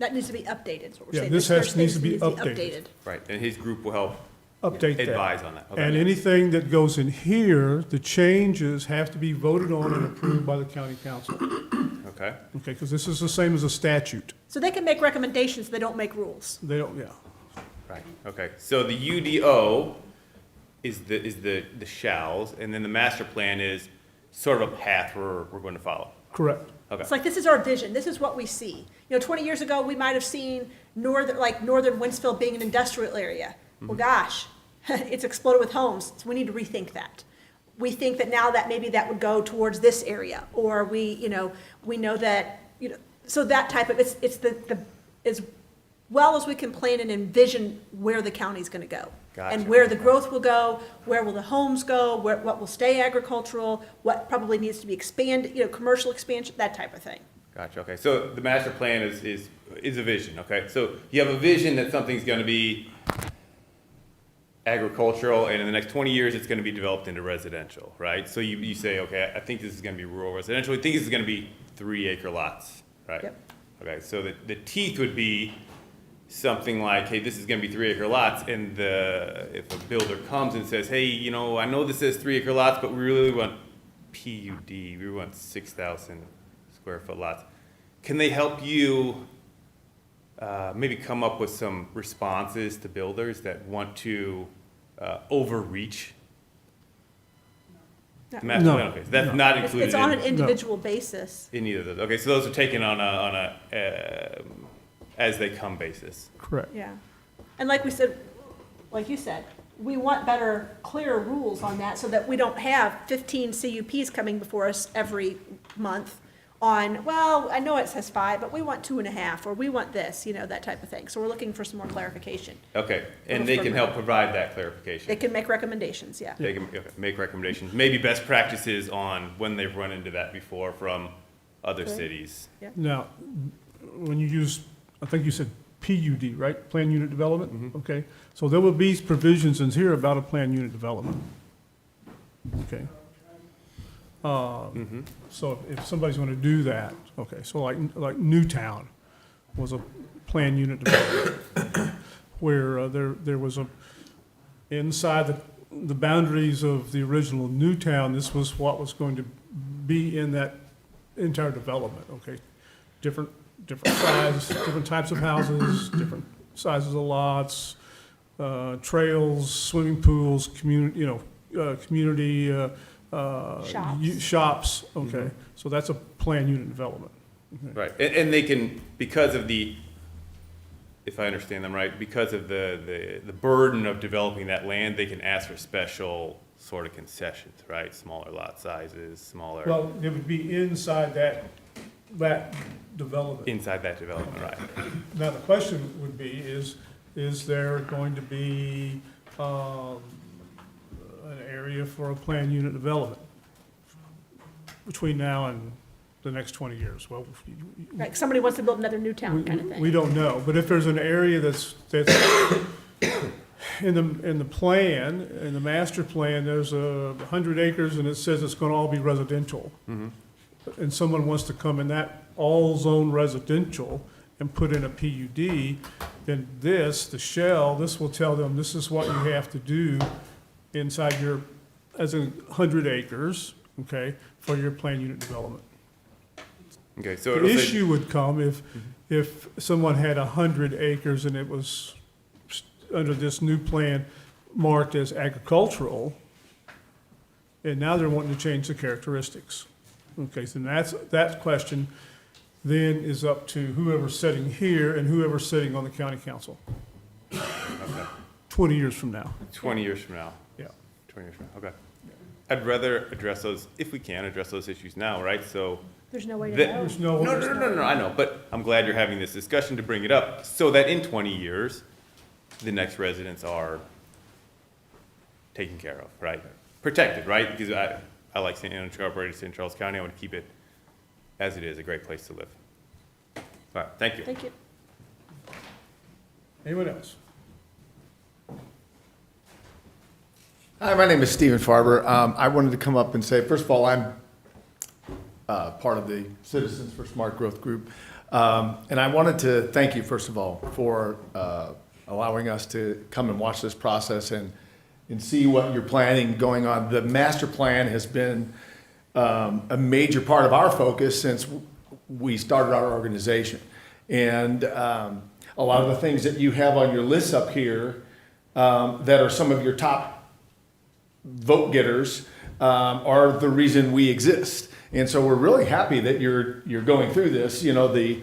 That needs to be updated, is what we're Yeah, saying. this There's needs to things be that updated. Right, and his group will help Update that. advise on that. Okay. And anything that goes in here, the changes have to be voted on and approved by the county council. Okay, Okay, because this is the same as a statute. So they can make recommendations, they don't make rules. They don't, yeah. right, okay. So the UDO is the shalls, and then the master plan is sort of a path we're going to follow. Correct. Okay. It's like, this is our vision, this is what we see. You know, 20 years ago, we might have seen northern Wentzville being an industrial area. Well, gosh, it's exploded with homes, so we need to rethink that. We think that now that maybe that would go towards this area, or we know that, so that type of, it's the as well as we can plan and envision where the county's gonna go. Gotcha. And where the growth will go, where will the homes go, what will stay agricultural, what probably needs to be expanded, commercial expansion, that type of thing. Gotcha, okay. So the master plan is a vision, okay? So you have a vision that something's gonna be agricultural, and in the next 20 years, it's gonna be developed into residential, right? So you say, okay, I think this is gonna be rural residential, I think this is gonna be 3-acre lots, right? Yep. Okay, so the teeth would be something like, hey, this is gonna be 3-acre lots, and if a builder comes and says, hey, I know this says 3-acre lots, but we really want PUD, we want 6,000 square foot lots. Can they help you maybe come up with some responses to builders that want to overreach? No. The master No. plan, okay, so that's not included It's on an in individual basis. either of those. Okay, so those are taken on a as they come basis. Correct. Yeah. And like we said, like you said, we want better, clearer rules on that so that we don't have 15 CUPs coming before us every month on, well, I know it says 5, but we want 2.5, or we want this, that type of thing. So we're looking for some more clarification. Okay, and they can help provide that clarification. They can make recommendations, yeah. They can make recommendations, maybe best practices on when they've run into that before from other Okay. cities. Now, when you use, I think you said PUD, right? Plan Unit Development? Okay. So there will be provisions in here about a plan unit development. Okay. So if somebody's going to do that, okay, so like Newtown was a plan unit development where there was inside the boundaries of the original Newtown, this was what was going to be in that entire development, okay? Different sizes, different types of houses, different sizes of lots, trails, swimming pools, community, Shops. shops, okay? So that's a plan unit development. Right, and they can, because of if I understand them right, because of the burden of developing that land, they can ask for special sort of concessions, right? Smaller lot sizes, smaller, Well, it would be inside that development. inside that development, right? Now, the question would be, is there going to be an area for a planned unit development between now and the next 20 years? Well, Like somebody wants to build another Newtown kind of thing. we don't know, but if there's an area that's in the plan, in the master plan, there's 100 acres and it says it's gonna all be residential. And someone wants to come in that all zone residential and put in a PUD, then the shell, this will tell them this is what you have to do inside as in 100 acres, okay, for your planned unit development. Okay, so The it'll say, issue would come if someone had 100 acres and it was under this new plan marked as agricultural, and now they're wanting to change the characteristics. Okay, so that question then is up to whoever's sitting here and whoever's sitting on the county council. 20 years from now. 20 years from now. Yeah. 20 years from now, okay. I'd rather address those, if we can, address those issues now, right? So. There's no way to that- know. There's no. No, I know, but I'm glad you're having this discussion to bring it up, so that in 20 years, the next residents are taken care of, right? Protected, right? Because I like St. Unincorporated St. Charles County, I want to keep it as it is, a great place to live. All right, thank you. Thank you. Anyone else? Hi, my name is Stephen Farber. I wanted to come up and say, first of all, I'm part of the Citizens for Smart Growth Group. And I wanted to thank you, first of all, for allowing us to come and watch this process and see what you're planning going on. The master plan has been a major part of our focus since we started our organization. And a lot of the things that you have on your list up here that are some of your top vote getters are the reason we exist. And so we're really happy that you're going through this. You know, the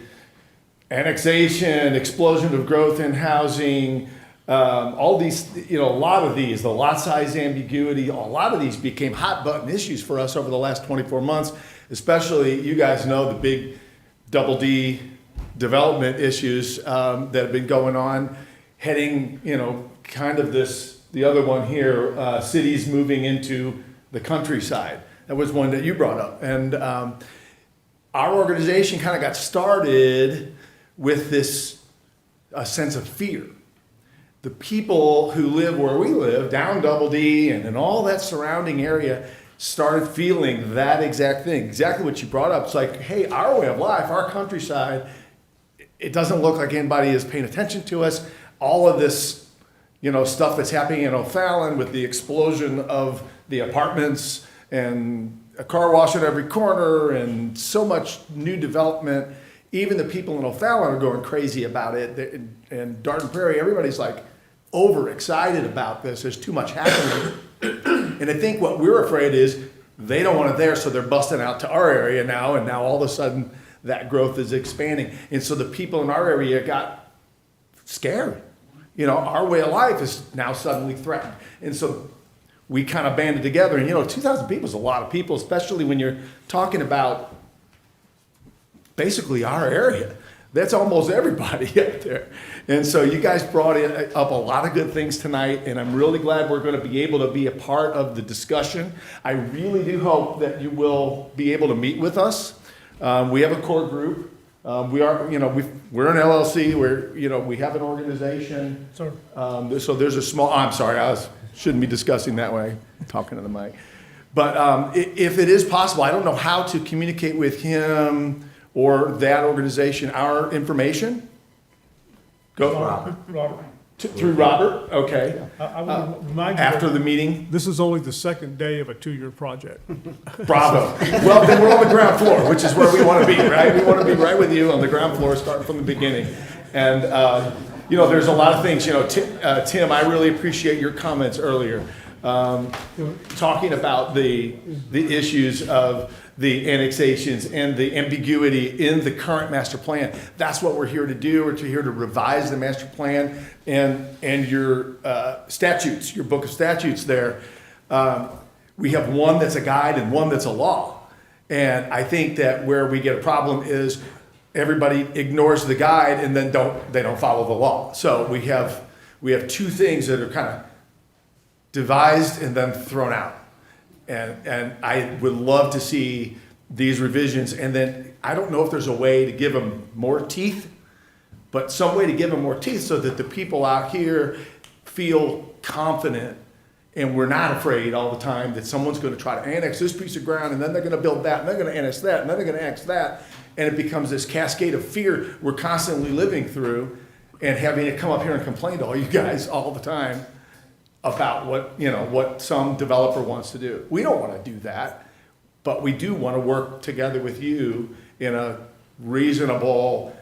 annexation, explosion of growth in housing, all these, you know, a lot of these, the lot size ambiguity, a lot of these became hot button issues for us over the last 24 months, especially, you guys know, the big double D development issues that have been going on, heading, you know, kind of this, the other one here, cities moving into the countryside. That was one that you brought up. And our organization kind of got started with this a sense of fear. The people who live where we live, down Double D and in all that surrounding area, started feeling that exact thing, exactly what you brought up. It's like, hey, our way of life, our countryside, it doesn't look like anybody is paying attention to us. All of this, you know, stuff that's happening in O'Fallon with the explosion of the apartments and a car wash at every corner and so much new development. Even the people in O'Fallon are going crazy about it. And Darden Prairie, everybody's like overexcited about this. There's too much happening. And I think what we're afraid is they don't want it there, so they're busting out to our area now, and now all of a sudden that growth is expanding. And so the people in our area got scared. You know, our way of life is now suddenly threatened. And so we kind of banded together, and you know, 2,000 people is a lot of people, especially when you're talking about basically our area. That's almost everybody up there. And so you guys brought up a lot of good things tonight, and I'm really glad we're going to be able to be a part of the discussion. I really do hope that you will be able to meet with us. We have a core group. We are, you know, we're an LLC. We're, you know, we have an organization. Sir. So there's a small, I'm sorry, shouldn't be discussing that way, talking to the mic. But if it is possible, I don't know how to communicate with him or that organization, our information. Go, Robert. Through Robert, okay. I want to remind you. After that the meeting? This is only the second day of a 2-year project. Bravo. Well, then we're on the ground floor, which is where we want to be, right? We want to be right with you on the ground floor, starting from the beginning. And, you know, there's a lot of things, you know, Tim, I really appreciate your comments earlier, talking about the issues of the annexations and the ambiguity in the current master plan. That's what we're here to do. We're here to revise the master plan and your statutes, your book of statutes there. We have one that's a guide and one that's a law. And I think that where we get a problem is everybody ignores the guide and then they don't follow the law. So we have two things that are kind of devised and then thrown out. And I would love to see these revisions. And then I don't know if there's a way to give them more teeth, but some way to give them more teeth so that the people out here feel confident and we're not afraid all the time that someone's going to try to annex this piece of ground and then they're going to build that and they're going to annex that and then they're going to annex that. And it becomes this cascade of fear we're constantly living through and having to come up here and complain to all you guys all the time about what some developer wants to do. We don't want to do that, but we do want to work together with you in a reasonable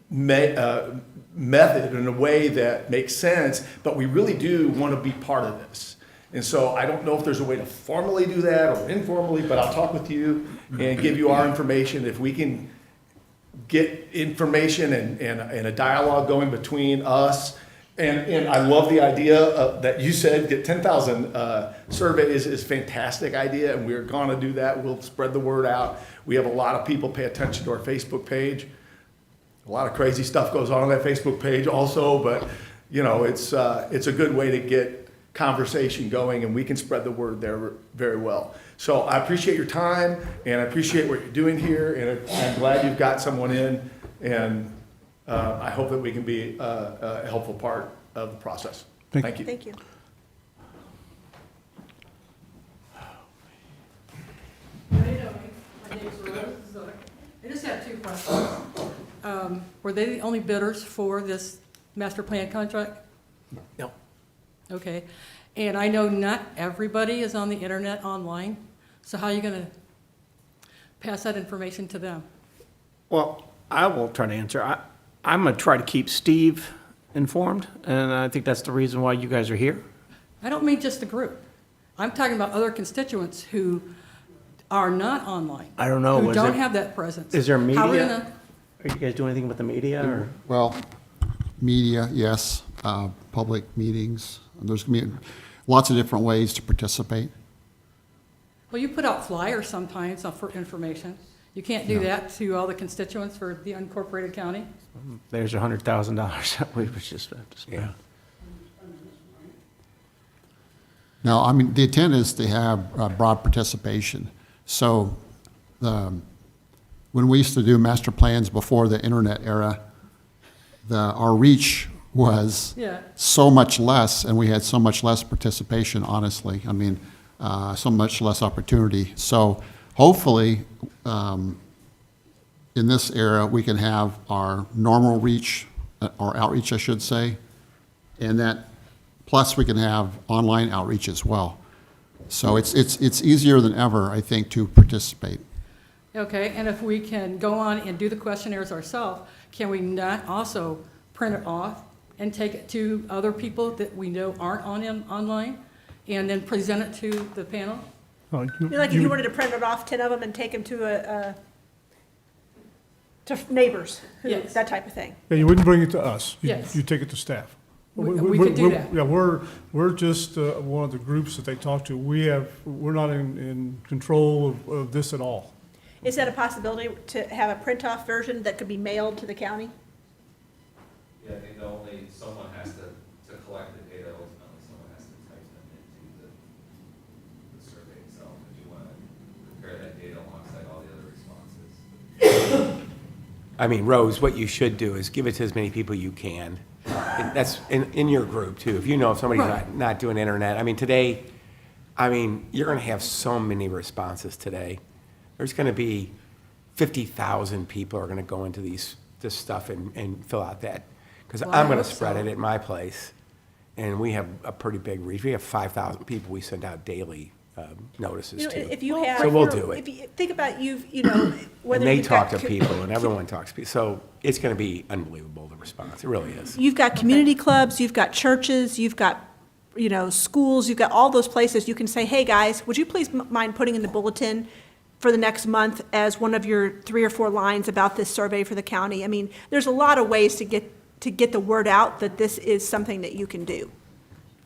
method, in a way that makes sense, but we really do want to be part of this. And so I don't know if there's a way to formally do that or informally, but I'll talk with you and give you our information. If we can get information and a dialogue going between us And I love the idea that you said, get 10,000 surveys is fantastic idea, and we're gonna do that. We'll spread the word out. We have a lot of people pay attention to our Facebook page. A lot of crazy stuff goes on that Facebook page also, but, you know, it's a good way to get conversation going, and we can spread the word there very well. So I appreciate your time, and I appreciate what you're doing here, and I'm glad you've got someone in, and I hope that we can be a helpful part of the process. Thank you. Thank you. I just have two questions. Were they the only bidders for this master plan contract? No. Okay. And I know not everybody is on the internet online, so how are you going to pass that information to them? Well, I will try to answer. I'm going to try to keep Steve informed, and I think that's the reason why you guys are here. I don't mean just the group. I'm talking about other constituents who are not online. I don't know. Who Is don't there- have that presence. Is there How are we media? gonna- Are you guys doing anything with the media, or? Well, media, yes, public meetings. There's going to be lots of different ways to participate. Well, you put out flyers sometimes for information. You can't do No. that to all the constituents for the unincorporated county? There's $100,000 that we was just have to spend. No, I mean, the intent is to have broad participation. So when we used to do master plans before the internet era, our reach was Yeah. so much less, and we had so much less participation, honestly. I mean, so much less opportunity. So hopefully, in this era, we can have our normal reach, or outreach, I should say, and that, plus we can have online outreach as well. So it's easier than ever, I think, to participate. Okay, and if we can go on and do the questionnaires ourselves, can we not also print it off and take it to other people that we know aren't online, and then present it to the panel? Like if you wanted to print it off, 10 of them, and take them to to neighbors, Yes. that type of thing. Yeah, you wouldn't bring it to us. Yes. You take it to staff. We could do that. Yeah, we're just one of the groups that they talk to. We're not in control of this at all. Is that a possibility to have a print-off version that could be mailed to the county? Yeah, I think someone has to collect the data, ultimately, someone has to type them into the survey itself, if you want to compare that data alongside all the other responses. I mean, Rose, what you should do is give it to as many people you can. That's in your group too. If you know if somebody's Right. not doing internet, I mean, today, I mean, you're gonna have so many responses today. There's gonna be 50,000 people are gonna go into this stuff and fill out that. Because Well, I I'm gonna hope spread so. it at my place, and we have a pretty big reach. We have 5,000 people we send out daily notices You know, to. if you have. So we'll do it. If you think about you know, And whether they you've got talk to people, and everyone talks to people. So it's gonna be unbelievable, the response. It really is. You've got community clubs, you've got churches, you've got, you know, schools, you've got all those places. You can say, hey, guys, would you please mind putting in the bulletin for the next month as one of your 3 or 4 lines about this survey for the county? I mean, there's a lot of ways to get the word out that this is something that you can do.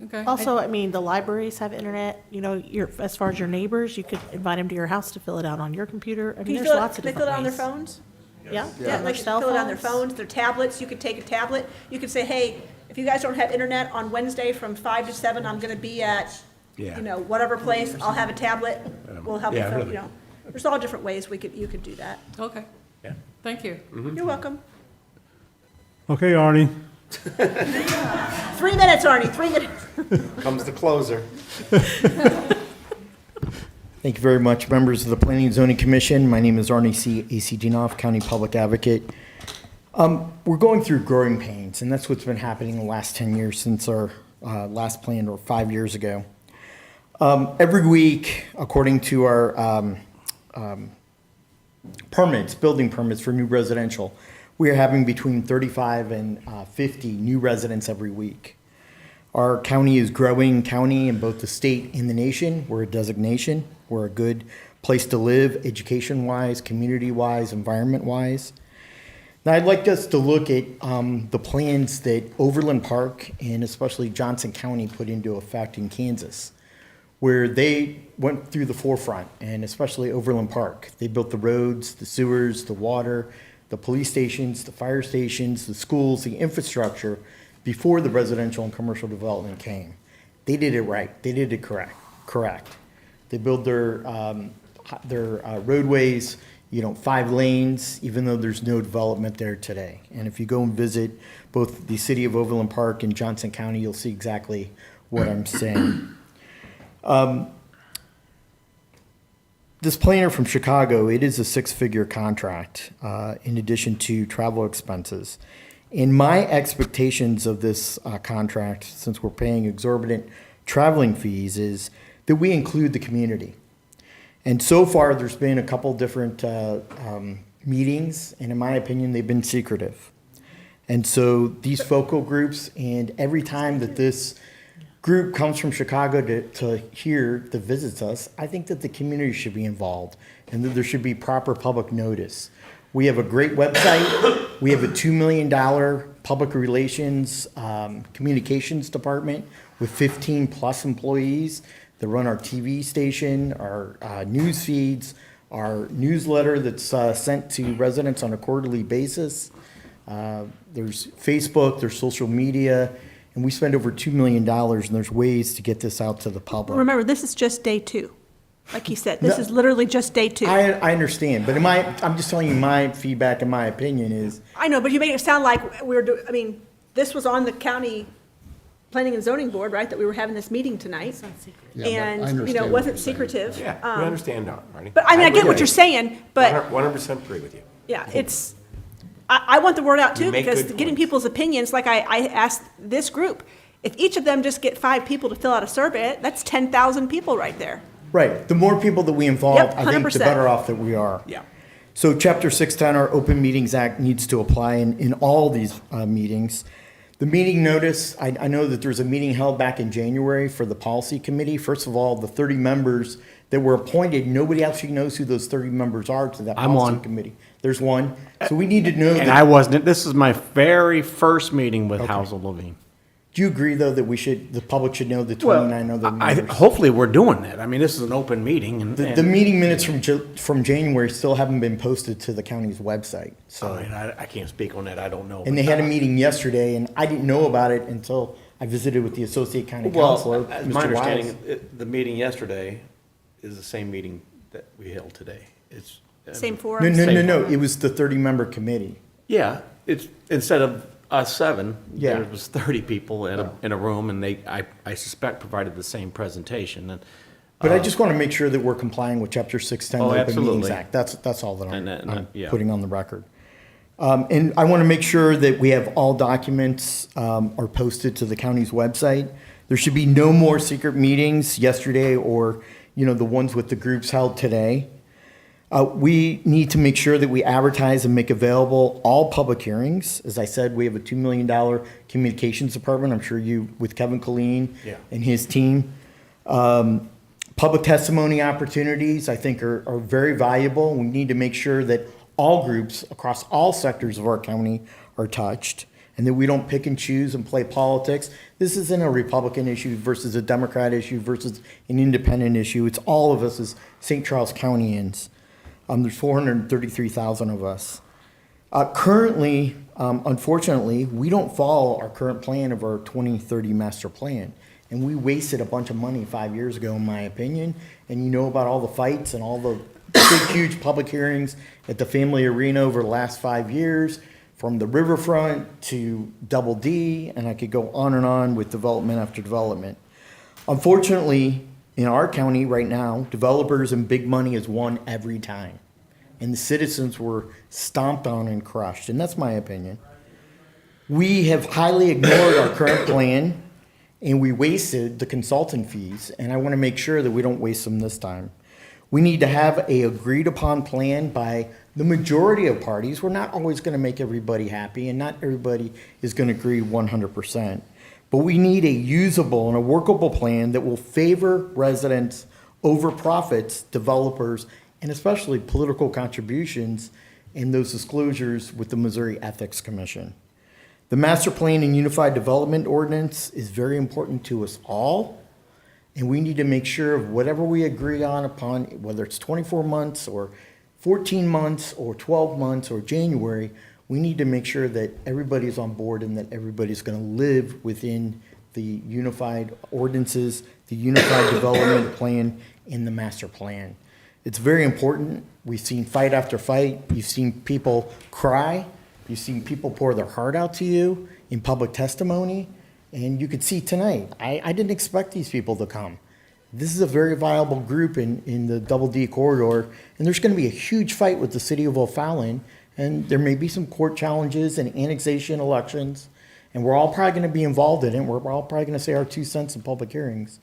Okay. Also, I mean, the libraries have internet, you know, as far as your neighbors, you could invite them to your house to fill it out on your computer. I Can mean, you there's fill it, lots of can they fill different it on their ways. phones? Yeah, Yeah, on they their can cell fill it on their phones. phones, their tablets. You could take a tablet. You could say, hey, if you guys don't have internet on Wednesday from 5 to 7, I'm gonna be at, Yeah. you know, whatever place. I'll have a tablet. We'll help you Yeah, fill, really. you know. There's all different ways you could do that. Okay. Yeah. Thank you. You're welcome. Okay, Arnie. 3 minutes, Arnie, 3 minutes. Comes the closer. Thank you very much, members of the Planning and Zoning Commission. My name is Arnie C. A.C. Genoff, County Public Advocate. We're going through growing pains, and that's what's been happening the last 10 years since our last plan, or 5 years ago. Every week, according to our building permits for new residential, we are having between 35 and 50 new residents every week. Our county is growing county in both the state and the nation. We're a designation. We're a good place to live, education-wise, community-wise, environment-wise. Now, I'd like us to look at the plans that Overland Park and especially Johnson County put into effect in Kansas, where they went through the forefront, and especially Overland Park. They built the roads, the sewers, the water, the police stations, the fire stations, the schools, the infrastructure before the residential and commercial development came. They did it right. They did it correct. They built their roadways, 5 lanes, even though there's no development there today. And if you go and visit both the city of Overland Park and Johnson County, you'll see exactly what I'm saying. This planner from Chicago, it is a 6-figure contract, in addition to travel expenses. And my expectations of this contract, since we're paying exorbitant traveling fees, is that we include the community. And so far, there's been a couple different meetings, and in my opinion, they've been secretive. And so these focal groups, and every time that this group comes from Chicago to here, that visits us, I think that the community should be involved, and that there should be proper public notice. We have a great website. We have a $2 million public relations communications department with 15+ employees that run our TV station, our news feeds, our newsletter that's sent to residents on a quarterly basis. There's Facebook, there's social media, and we spend over $2 million, and there's ways to get this out to the public. Remember, this is just day 2. Like he said, this is literally just day 2. I understand, but I'm just telling you my feedback and my opinion is, I know, but you made it sound like this was on the county planning and zoning board, right, that we were having this meeting tonight. Yeah, but I And, understand it what wasn't you're saying. secretive. Yeah, we understand that, Marty. But, I get what agree. you're saying, but, 100% agree with you. yeah, I want the word out too, You make because good getting points. people's opinions, like I asked this group, if each of them just get 5 people to fill out a survey, that's 10,000 people right there. right, the more people that we involve, Yep, I think the 100%. better off that we are. Yeah. So Chapter 610, our Open Meetings Act, needs to apply in all these meetings. The meeting notice, I know that there's a meeting held back in January for the policy committee. First of all, the 30 members that were appointed, nobody actually knows who those 30 members are to that I'm policy one. committee. There's one. So we need to know. And that- I wasn't, this is my very first meeting with Housel Levine. Do you agree, though, that the public should know the 29 other members? Hopefully, we're doing that. I mean, this is an open meeting, and. The meeting minutes from January still haven't been posted to the county's website, so. I can't speak on that, I don't know. And they had a meeting yesterday, and I didn't know about it until I visited with the Associate County Counselor, Well, Mr. my understanding, Wise. the meeting yesterday is the same meeting that we held today. It's. Same No, forums. no, it was the 30-member committee. Yeah, it's, instead of us 7, Yeah. there was 30 people in a room, and I suspect provided the same presentation, and. But I just want to make sure that we're complying with Chapter 610 Oh, of the Open Meetings absolutely. Act. That's all that I'm yeah. putting on the record. And I want to make sure that we have all documents are posted to the county's website. There should be no more secret meetings yesterday or, the ones with the groups held today. We need to make sure that we advertise and make available all public hearings. As I said, we have a $2 million communications department. I'm sure you, with Kevin Colleen Yeah. and his team. Public testimony opportunities, I think, are very valuable. We need to make sure that all groups across all sectors of our county are touched, and that we don't pick and choose and play politics. This isn't a Republican issue versus a Democrat issue versus an independent issue. It's all of us as St. Charles Countyans. There's 433,000 of us. Currently, unfortunately, we don't follow our current plan of our 2030 master plan. And we wasted a bunch of money 5 years ago, in my opinion. And you know about all the fights and all the big, huge public hearings at the Family Arena over the last 5 years, from the riverfront to Double D, and I could go on with development after development. Unfortunately, in our county right now, developers and big money has won every time. And the citizens were stomped on and crushed, and that's my opinion. We have highly ignored our current plan, and we wasted the consultant fees, and I want to make sure that we don't waste them this time. We need to have a agreed upon plan by the majority of parties. We're not always going to make everybody happy, and not everybody is going to agree 100%. But we need a usable and a workable plan that will favor residents over profits, developers, and especially political contributions and those disclosures with the Missouri Ethics Commission. The Master Plan and Unified Development Ordinance is very important to us all, and we need to make sure of whatever we agree on upon, whether it's 24 months or 14 months or 12 months or January, we need to make sure that everybody's on board and that everybody's going to live within the unified ordinances, the Unified Development Plan, and the Master Plan. It's very important. We've seen fight after fight. You've seen people cry. You've seen people pour their heart out to you in public testimony, and you could see tonight, I didn't expect these people to come. This is a very viable group in the Double D corridor, and there's going to be a huge fight with the city of O'Fallon, and there may be some court challenges and annexation elections, and we're all probably going to be involved in it, and we're all probably going to say our 2 cents in public hearings.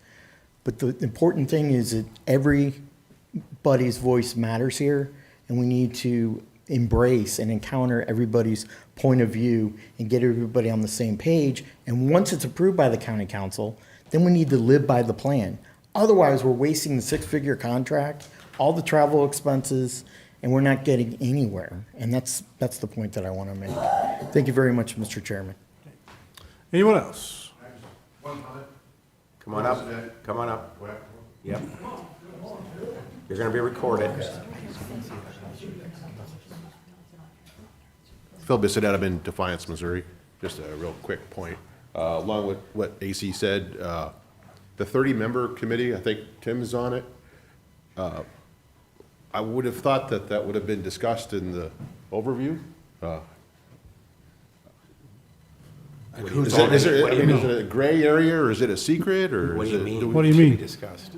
But the important thing is that everybody's voice matters here, and we need to embrace and encounter everybody's point of view and get everybody on the same page. And once it's approved by the county council, then we need to live by the plan. Otherwise, we're wasting the 6-figure contract, all the travel expenses, and we're not getting anywhere. And that's the point that I want to make. Thank you very much, Mr. Chairman. Anyone else? Come on up, come on up. Yep. You're going to be recorded. Phil Bissett out of in Defiance, Missouri. Just a real quick point. Along with what AC said, the 30-member committee, I think Tim is on it. I would have thought that that would have been discussed in the overview. Who's Is on it, it? What do you is mean? it a gray area, or is it a secret, or What is do you it? mean? What do you Should be mean? discussed.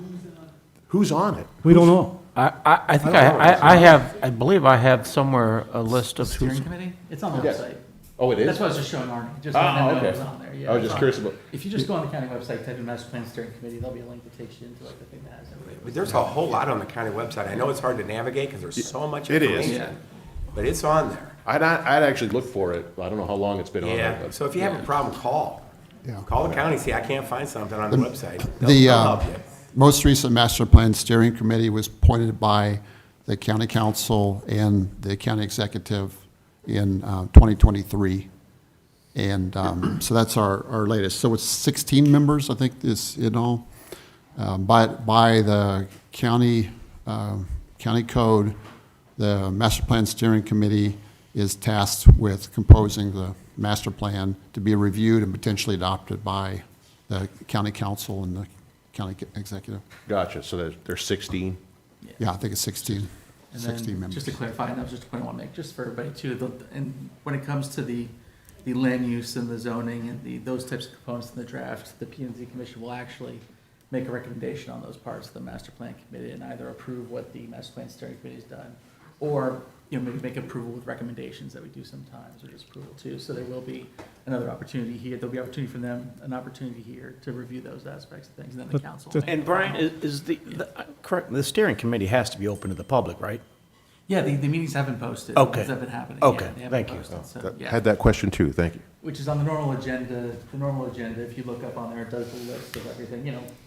Who's on it? We don't know. I think I believe I have somewhere a list of who's. Steering committee? It's on the Yes. website. Oh, it is? That's what I was just showing Arnie, just Ah, letting them know okay. it's on there, yeah. I was it's just on- curious about- If you just go on the county website, type in Master Plan Steering Committee, there'll be a link that takes you into like the thing that has everything. But there's a whole lot on the county website. I know it's hard to navigate because there's so much It is. information. But it's on there. I'd actually looked for it. I don't know how long it's been on there. Yeah, but- so if you have a problem, call. Yeah. Call the county, say, I can't find something on the website. They'll The help you. most recent master plan steering committee was appointed by the county council and the county executive in 2023. And so that's our latest. So it's 16 members, I think, is in all. By the county code, the master plan steering committee is tasked with composing the master plan to be reviewed and potentially adopted by the county council and the county executive. Gotcha, so there's 16? Yeah, I think it's 16, And 16 then, members. just to clarify, and that was just a point I want to make, just for everybody too, and when it comes to the land use and the zoning and those types of components in the draft, the P and Z Commission will actually make a recommendation on those parts of the master plan committee and either approve what the master plan steering committee has done, or, maybe make approval with recommendations that we do sometimes, or just approval too. So there will be another opportunity here, there'll be opportunity for them, an opportunity here to review those aspects of things, and then the But council. the- will make And Brian, is correct, the steering committee has to be open to the public, right? Yeah, the meetings have been posted. Okay. They've been happening. Okay, Yeah, they have thank been you. posted, so, That- yeah. Had that question too, thank you. Which is on the normal agenda. The normal agenda, if you look up on there, it does the list of everything,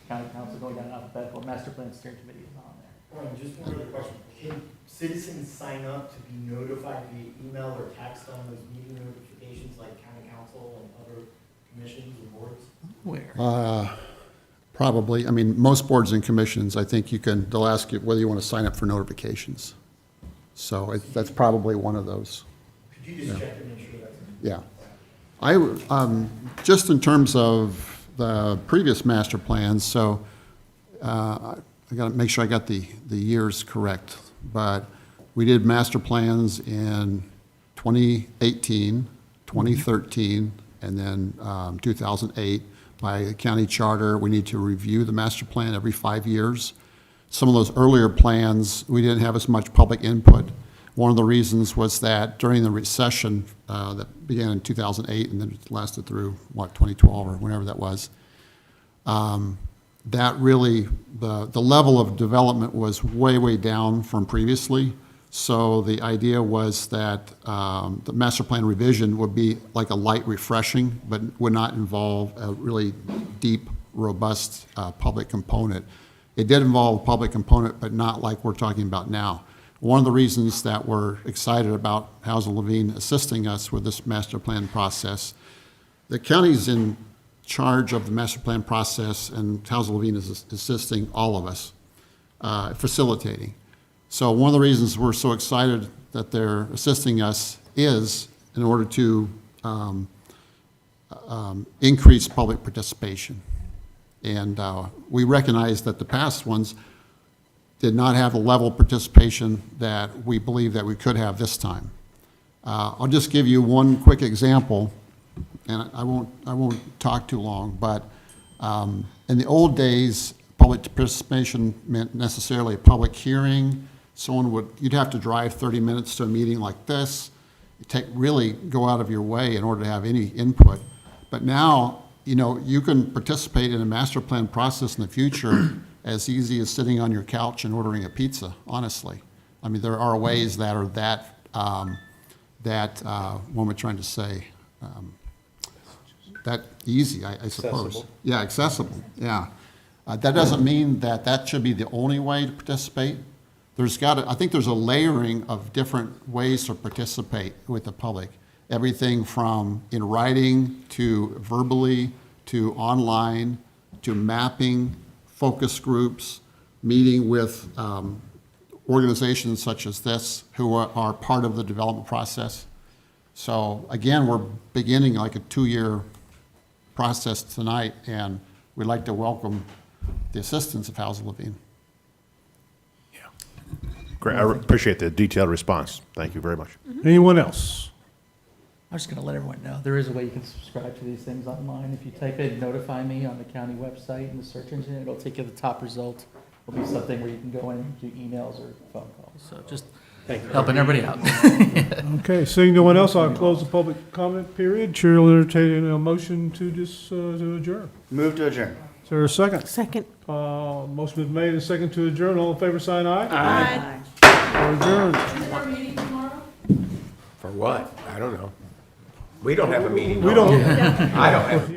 county council going down alphabetical, master plan steering committee is on there. Just one other question. Can citizens sign up to be notified via email or text on those meeting notifications like county council and other commissions or boards? Where? Probably. I mean, most boards and commissions, I think they'll ask you whether you want to sign up for notifications. So that's probably one of those. Could you just check to make sure that's? Yeah. Just in terms of the previous master plans, so I got to make sure I got the years correct, but we did master plans in 2018, 2013, and then 2008. By the county charter, we need to review the master plan every 5 years. Some of those earlier plans, we didn't have as much public input. One of the reasons was that during the recession that began in 2008 and then it lasted through, 2012 or whenever that was, that really, the level of development was way, way down from previously. So the idea was that the master plan revision would be like a light refreshing, but would not involve a really deep, robust public component. It did involve a public component, but not like we're talking about now. One of the reasons that we're excited about Housel Levine assisting us with this master plan process, the county's in charge of the master plan process, and Housel Levine is assisting all of us, facilitating. So one of the reasons we're so excited that they're assisting us is in order to increase public participation. And we recognize that the past ones did not have the level of participation that we believe that we could have this time. I'll just give you one quick example, and I won't talk too long, but in the old days, public participation meant necessarily a public hearing. You'd have to drive 30 minutes to a meeting like this. Really go out of your way in order to have any input. But now, you can participate in a master plan process in the future as easy as sitting on your couch and ordering a pizza, honestly. I mean, there are ways that are what am I trying to say? That easy, I suppose. Accessible. Yeah, accessible, yeah. That doesn't mean that that should be the only way to participate. I think there's a layering of different ways to participate with the public. Everything from in writing to verbally to online to mapping, focus groups, meeting with organizations such as this who are part of the development process. So again, we're beginning like a 2-year process tonight, and we'd like to welcome the assistance of Housel Levine. Great, I appreciate the detailed response. Thank you very much. Anyone else? I'm just gonna let everyone know, there is a way you can subscribe to these things online. If you type in "notify me" on the county website in the search engine, it'll take you to the top result. It'll be something where you can go in and do emails or phone calls, so just helping everybody out. Okay, seeing no one else, I'll close the public comment period. Chair will entertain a motion to to adjourn. Move to adjourn. Is there a second? Second. Motion been made and second to adjourn. All in favor, sign aye. Aye. We're adjourned. Is our meeting tomorrow? For what? I don't know. We don't have a meeting. We don't. I don't have.